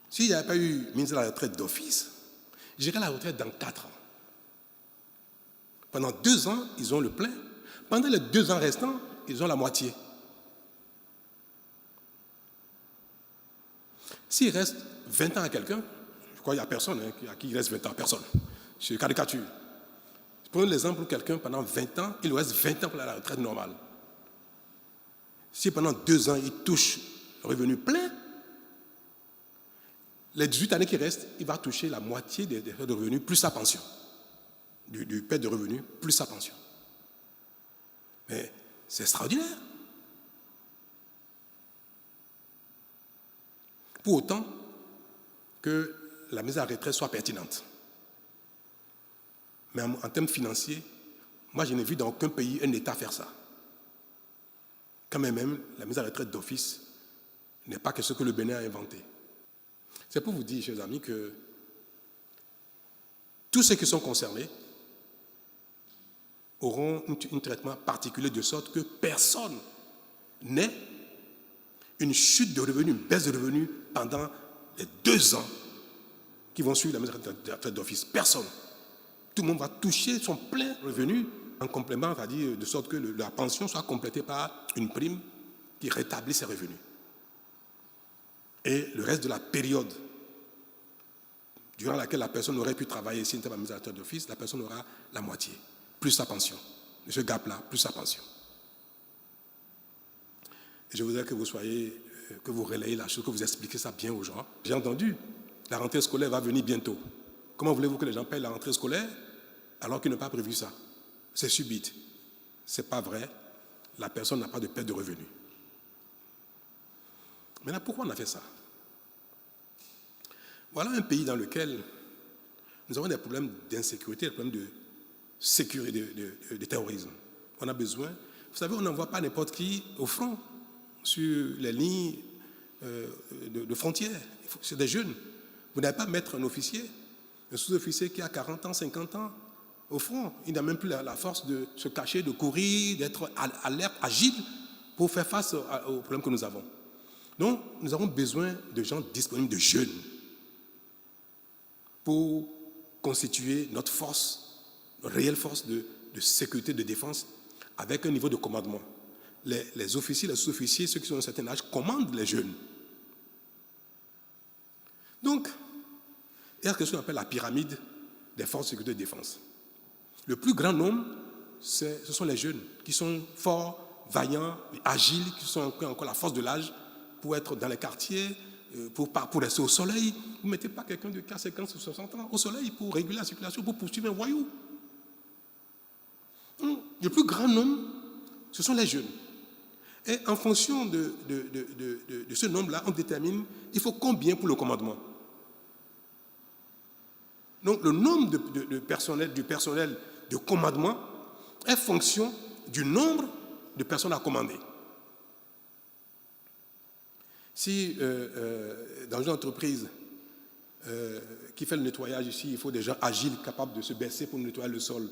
s'il n'y avait pas eu ministre de la retraite d'office, j'irai à la retraite dans 4 ans. Pendant 2 ans, ils ont le plein. Pendant les 2 ans restants, ils ont la moitié. S'il reste 20 ans à quelqu'un, je crois qu'il n'y a personne à qui il reste 20 ans, personne. Je caricature. Prenons l'exemple où quelqu'un, pendant 20 ans, il lui reste 20 ans pour la retraite normale. Si pendant 2 ans, il touche le revenu plein, les 18 années qui restent, il va toucher la moitié des frais de revenus plus sa pension. Du perte de revenus plus sa pension. Mais c'est extraordinaire. Pour autant que la mise à la retraite soit pertinente. Mais en termes financiers, moi je n'ai vu dans aucun pays un État faire ça. Quand même, la mise à la retraite d'office n'est pas quelque chose que le Bénin a inventé. C'est pour vous dire, chers amis, que tous ceux qui sont concernés auront un traitement particulier de sorte que personne n'ait une chute de revenus, une baisse de revenus pendant les 2 ans qui vont suivre la mise à la retraite d'office. Personne. Tout le monde va toucher son plein revenu en complément, c'est-à-dire de sorte que la pension soit complétée par une prime qui rétablit ses revenus. Et le reste de la période durant laquelle la personne aurait pu travailler s'il n'était pas mise à la retraite d'office, la personne aura la moitié, plus sa pension. De ce gap-là, plus sa pension. Et je voudrais que vous relayez la chose, que vous expliquez ça bien aux gens. J'ai entendu, la rentrée scolaire va venir bientôt. Comment voulez-vous que les gens payent la rentrée scolaire alors qu'ils n'ont pas prévu ça? C'est subite. Ce n'est pas vrai. La personne n'a pas de perte de revenus. Maintenant, pourquoi on a fait ça? Voilà un pays dans lequel nous avons des problèmes d'insécurité, des problèmes de sécurité, de terrorisme. On a besoin, vous savez, on n'envoie pas n'importe qui au front sur les lignes de frontières. C'est des jeunes. Vous n'allez pas mettre un officier, un sous-officier qui a 40 ans, 50 ans, au front. Il n'a même plus la force de se cacher, de courir, d'être alerte, agile pour faire face aux problèmes que nous avons. Donc, nous avons besoin de gens disponibles, de jeunes, pour constituer notre force, notre réelle force de sécurité, de défense, avec un niveau de commandement. Les officiers, les sous-officiers, ceux qui sont d'un certain âge, commandent les jeunes. Donc, il y a ce qu'on appelle la pyramide des forces de sécurité et de défense. Le plus grand nombre, ce sont les jeunes, qui sont forts, vaillants, agiles, qui ont encore la force de l'âge pour être dans les quartiers, pour rester au soleil. Vous ne mettez pas quelqu'un de 50 ou 60 ans au soleil pour réguler la circulation, pour poursuivre un voyou. Le plus grand nombre, ce sont les jeunes. Et en fonction de ce nombre-là, on détermine il faut combien pour le commandement. Donc le nombre du personnel de commandement est fonction du nombre de personnes à commander. Si dans une entreprise qui fait le nettoyage ici, il faut des gens agiles, capables de se baisser pour nettoyer le sol,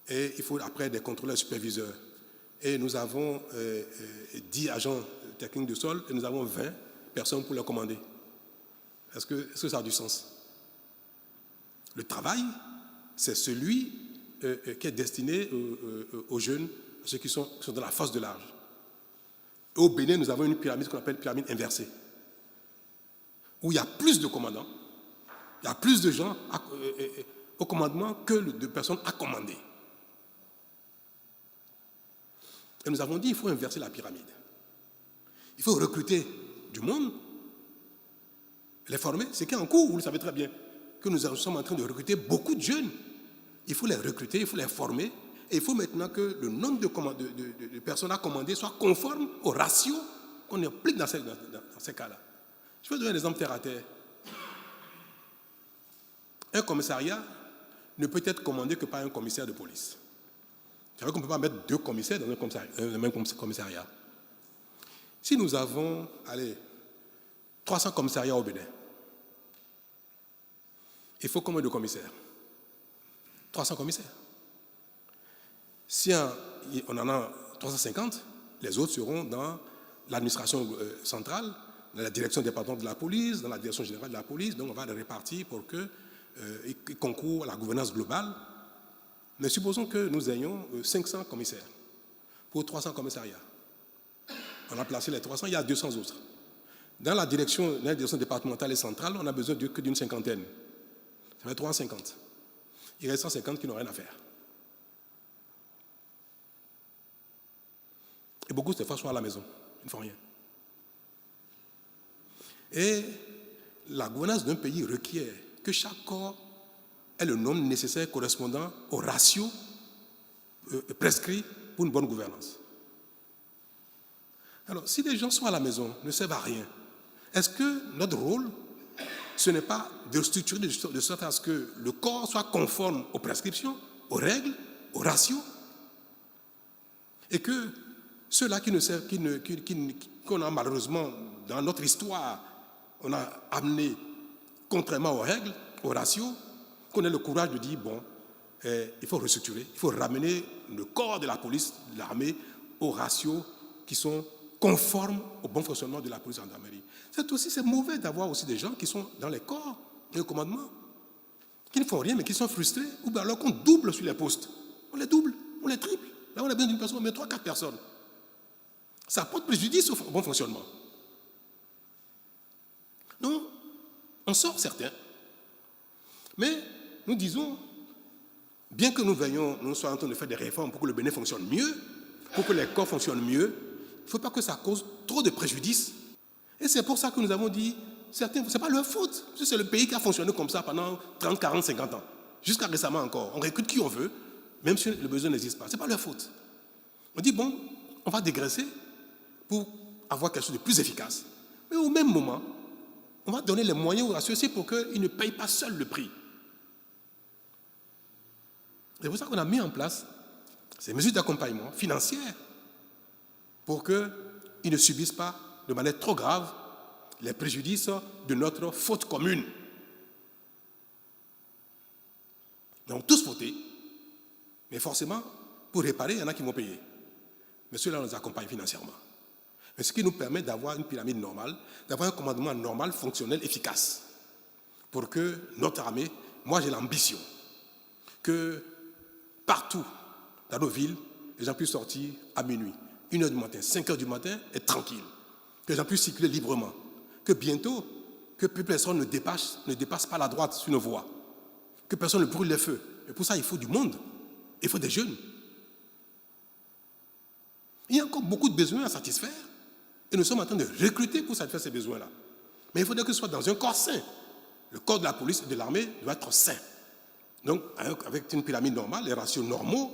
et il faut après des contrôleurs superviseurs, et nous avons 10 agents techniques de sol, et nous avons 20 personnes pour les commander. Est-ce que ça a du sens? Le travail, c'est celui qui est destiné aux jeunes, à ceux qui sont dans la force de l'âge. Au Bénin, nous avons une pyramide qu'on appelle pyramide inversée, où il y a plus de commandants, il y a plus de gens au commandement que de personnes à commander. Et nous avons dit qu'il faut inverser la pyramide. Il faut recruter du monde, les former. C'est qu'en cours, vous le savez très bien, que nous sommes en train de recruter beaucoup de jeunes. Il faut les recruter, il faut les former. Et il faut maintenant que le nombre de personnes à commander soit conforme au ratio qu'on applique dans ces cas-là. Je vais donner un exemple terre à terre. Un commissariat ne peut être commandé que par un commissaire de police. C'est vrai qu'on ne peut pas mettre 2 commissaires dans un même commissariat. Si nous avons 300 commissariats au Bénin, il faut combien de commissaires? 300 commissaires. Si on en a 350, les autres seront dans l'administration centrale, dans la direction départementale de la police, dans la direction générale de la police. Donc on va les répartir pour qu'ils concourent à la gouvernance globale. Mais supposons que nous ayons 500 commissaires pour 300 commissariats. On a placé les 300, il y a 200 autres. Dans la direction départementale et centrale, on a besoin que d'une cinquantaine. Ça fait 350. Il reste 150 qui n'ont rien à faire. Et beaucoup, cette fois, sont à la maison. Ils ne font rien. Et la gouvernance d'un pays requiert que chaque corps ait le nombre nécessaire correspondant au ratio prescrit pour une bonne gouvernance. Alors, si les gens sont à la maison, ne servent à rien, est-ce que notre rôle, ce n'est pas de structurer de sorte à ce que le corps soit conforme aux prescriptions, aux règles, aux ratios, et que ceux-là qui ne servent, qu'on a malheureusement dans notre histoire, on a amené contrairement aux règles, aux ratios, qu'on ait le courage de dire bon, il faut restructurer, il faut ramener le corps de la police, de l'armée, aux ratios qui sont conformes au bon fonctionnement de la police et de la gendarmerie. C'est mauvais d'avoir aussi des gens qui sont dans les corps et le commandement, qui ne font rien mais qui sont frustrés, ou bien alors qu'on double sur les postes. On les double, on les triple. Là, on a besoin d'une personne, on met 3-4 personnes. Ça porte préjudice au bon fonctionnement. Donc, on sort certains. Mais nous disons, bien que nous soyons en train de faire des réformes pour que le Bénin fonctionne mieux, pour que les corps fonctionnent mieux, il ne faut pas que ça cause trop de préjudice. Et c'est pour ça que nous avons dit, certains, ce n'est pas leur faute. C'est le pays qui a fonctionné comme ça pendant 30, 40, 50 ans. Jusqu'à récemment encore. On recrute qui on veut, même si le besoin n'existe pas. Ce n'est pas leur faute. On dit, bon, on va dégraisser pour avoir quelque chose de plus efficace. Mais au même moment, on va donner les moyens aux associés pour qu'ils ne payent pas seuls le prix. C'est pour ça qu'on a mis en place ces mesures d'accompagnement financières pour qu'ils ne subissent pas de manière trop grave les préjudices de notre faute commune. Nous avons tous fauté, mais forcément, pour réparer, il y en a qui vont payer. Mais ceux-là nous accompagnent financièrement. Mais ce qui nous permet d'avoir une pyramide normale, d'avoir un commandement normal, fonctionnel, efficace. Pour que notre armée, moi j'ai l'ambition que partout dans nos villes, les gens puissent sortir à minuit, 1h du matin, 5h du matin, être tranquilles. Que les gens puissent circuler librement. Que bientôt, que plus personne ne dépasse pas la droite sur nos voies. Que personne ne brûle les feux. Et pour ça, il faut du monde. Il faut des jeunes. Il y a encore beaucoup de besoins à satisfaire. Et nous sommes en train de recruter pour satisfaire ces besoins-là. Mais il faudrait que ce soit dans un corps sain. Le corps de la police et de l'armée doit être sain. Donc, avec une pyramide normale, les ratios normaux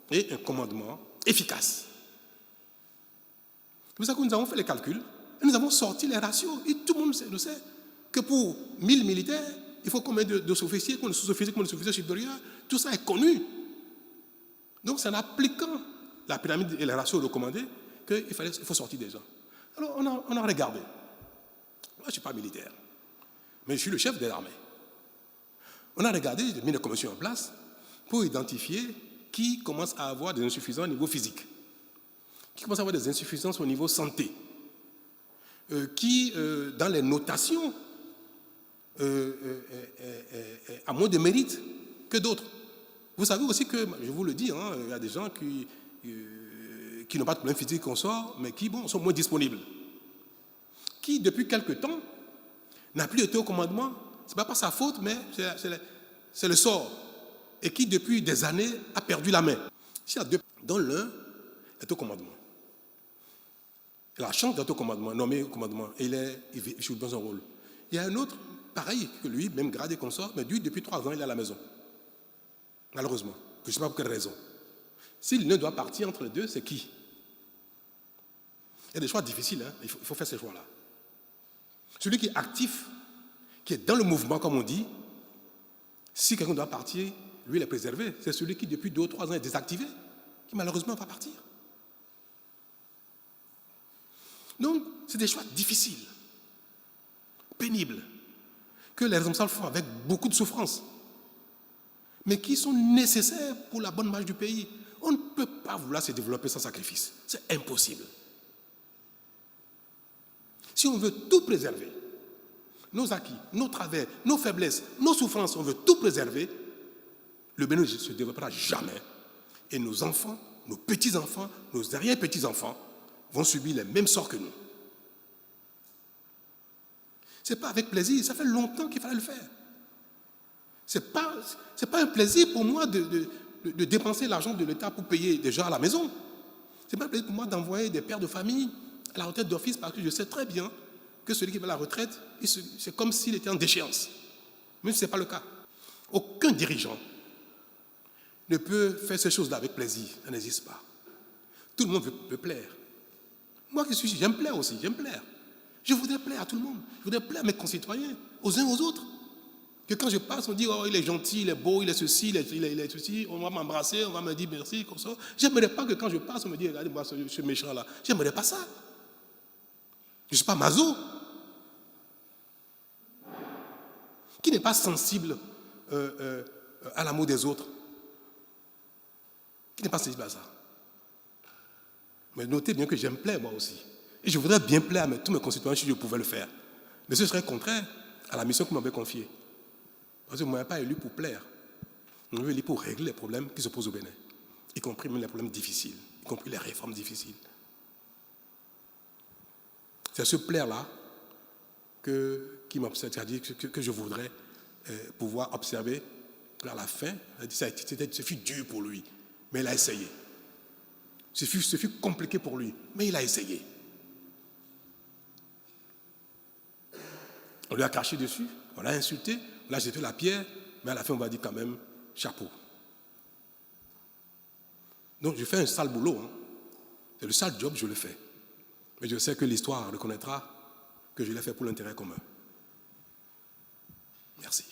et un commandement efficace. C'est pour ça que nous avons fait les calculs et nous avons sorti les ratios. Et tout le monde sait que pour 1000 militaires, il faut combien de sous-officiers, combien de sous-officiers, combien de sous-officiers supérieurs. Tout ça est connu. Donc, c'est en appliquant la pyramide et les ratios recommandés qu'il faut sortir des gens. Alors, on a regardé. Moi, je ne suis pas militaire, mais je suis le chef de l'armée. On a regardé, j'ai mis des commissions en place pour identifier qui commence à avoir des insuffisances au niveau physique, qui commence à avoir des insuffisances au niveau santé, qui, dans les notations, a moins de mérite que d'autres. Vous savez aussi que, je vous le dis, il y a des gens qui n'ont pas de problème physique qu'on sort, mais qui sont moins disponibles. Qui, depuis quelque temps, n'a plus été au commandement. Ce n'est pas sa faute, mais c'est le sort. Et qui, depuis des années, a perdu la main. S'il y a deux, dont l'un est au commandement. Il a la chance d'être au commandement, nommé au commandement, et il joue dans son rôle. Il y a un autre, pareil que lui, même grade et consort, mais lui, depuis 3 ans, il est à la maison. Malheureusement. Je ne sais pas pour quelle raison. S'il ne doit partir entre les deux, c'est qui? Il y a des choix difficiles, il faut faire ces choix-là. Celui qui est actif, qui est dans le mouvement, comme on dit, si quelqu'un doit partir, lui, il est préservé. C'est celui qui, depuis 2 ou 3 ans, est désactivé, qui malheureusement va partir. Donc, c'est des choix difficiles, pénibles, que les responsables font avec beaucoup de souffrance, mais qui sont nécessaires pour la bonne marche du pays. On ne peut pas vouloir se développer sans sacrifice. C'est impossible. Si on veut tout préserver, nos acquis, nos travers, nos faiblesses, nos souffrances, on veut tout préserver, le Bénin ne se développera jamais. Et nos enfants, nos petits-enfants, nos arrière-petits-enfants vont subir les mêmes sorts que nous. Ce n'est pas avec plaisir, ça fait longtemps qu'il fallait le faire. Ce n'est pas un plaisir pour moi de dépenser l'argent de l'État pour payer des gens à la maison. Ce n'est pas un plaisir pour moi d'envoyer des pères de famille à la retraite d'office parce que je sais très bien que celui qui va à la retraite, c'est comme s'il était en déchéance. Même si ce n'est pas le cas. Aucun dirigeant ne peut faire ces choses-là avec plaisir. Ça n'existe pas. Tout le monde veut plaire. Moi qui suis ici, j'aime plaire aussi, j'aime plaire. Je voudrais plaire à tout le monde. Je voudrais plaire à mes concitoyens, aux uns aux autres. Que quand je passe, on dit, oh, il est gentil, il est beau, il est ceci, il est ceci, on va m'embrasser, on va me dire merci, comme ça. J'aimerais pas que quand je passe, on me dise, regardez-moi ce méchant-là. J'aimerais pas ça. Je ne suis pas maso. Qui n'est pas sensible à l'amour des autres? Qui n'est pas sensible à ça? Mais notez bien que j'aime plaire moi aussi. Et je voudrais bien plaire à tous mes concitoyens si je pouvais le faire. Mais ce serait contraire à la mission que vous m'avez confiée. Parce que vous ne m'avez pas élu pour plaire. Vous m'avez élu pour régler les problèmes qui se posent au Bénin. Y compris même les problèmes difficiles. Y compris les réformes difficiles. C'est ce plaire-là qui m'observe, c'est-à-dire que je voudrais pouvoir observer vers la fin. Ce fut dur pour lui, mais il a essayé. Ce fut compliqué pour lui, mais il a essayé. On lui a craché dessus, on l'a insulté, on l'a jeté la pierre, mais à la fin, on va dire quand même chapeau. Donc, je fais un sale boulot. C'est le sale job, je le fais. Mais je sais que l'histoire reconnaîtra que je l'ai fait pour l'intérêt commun. Merci.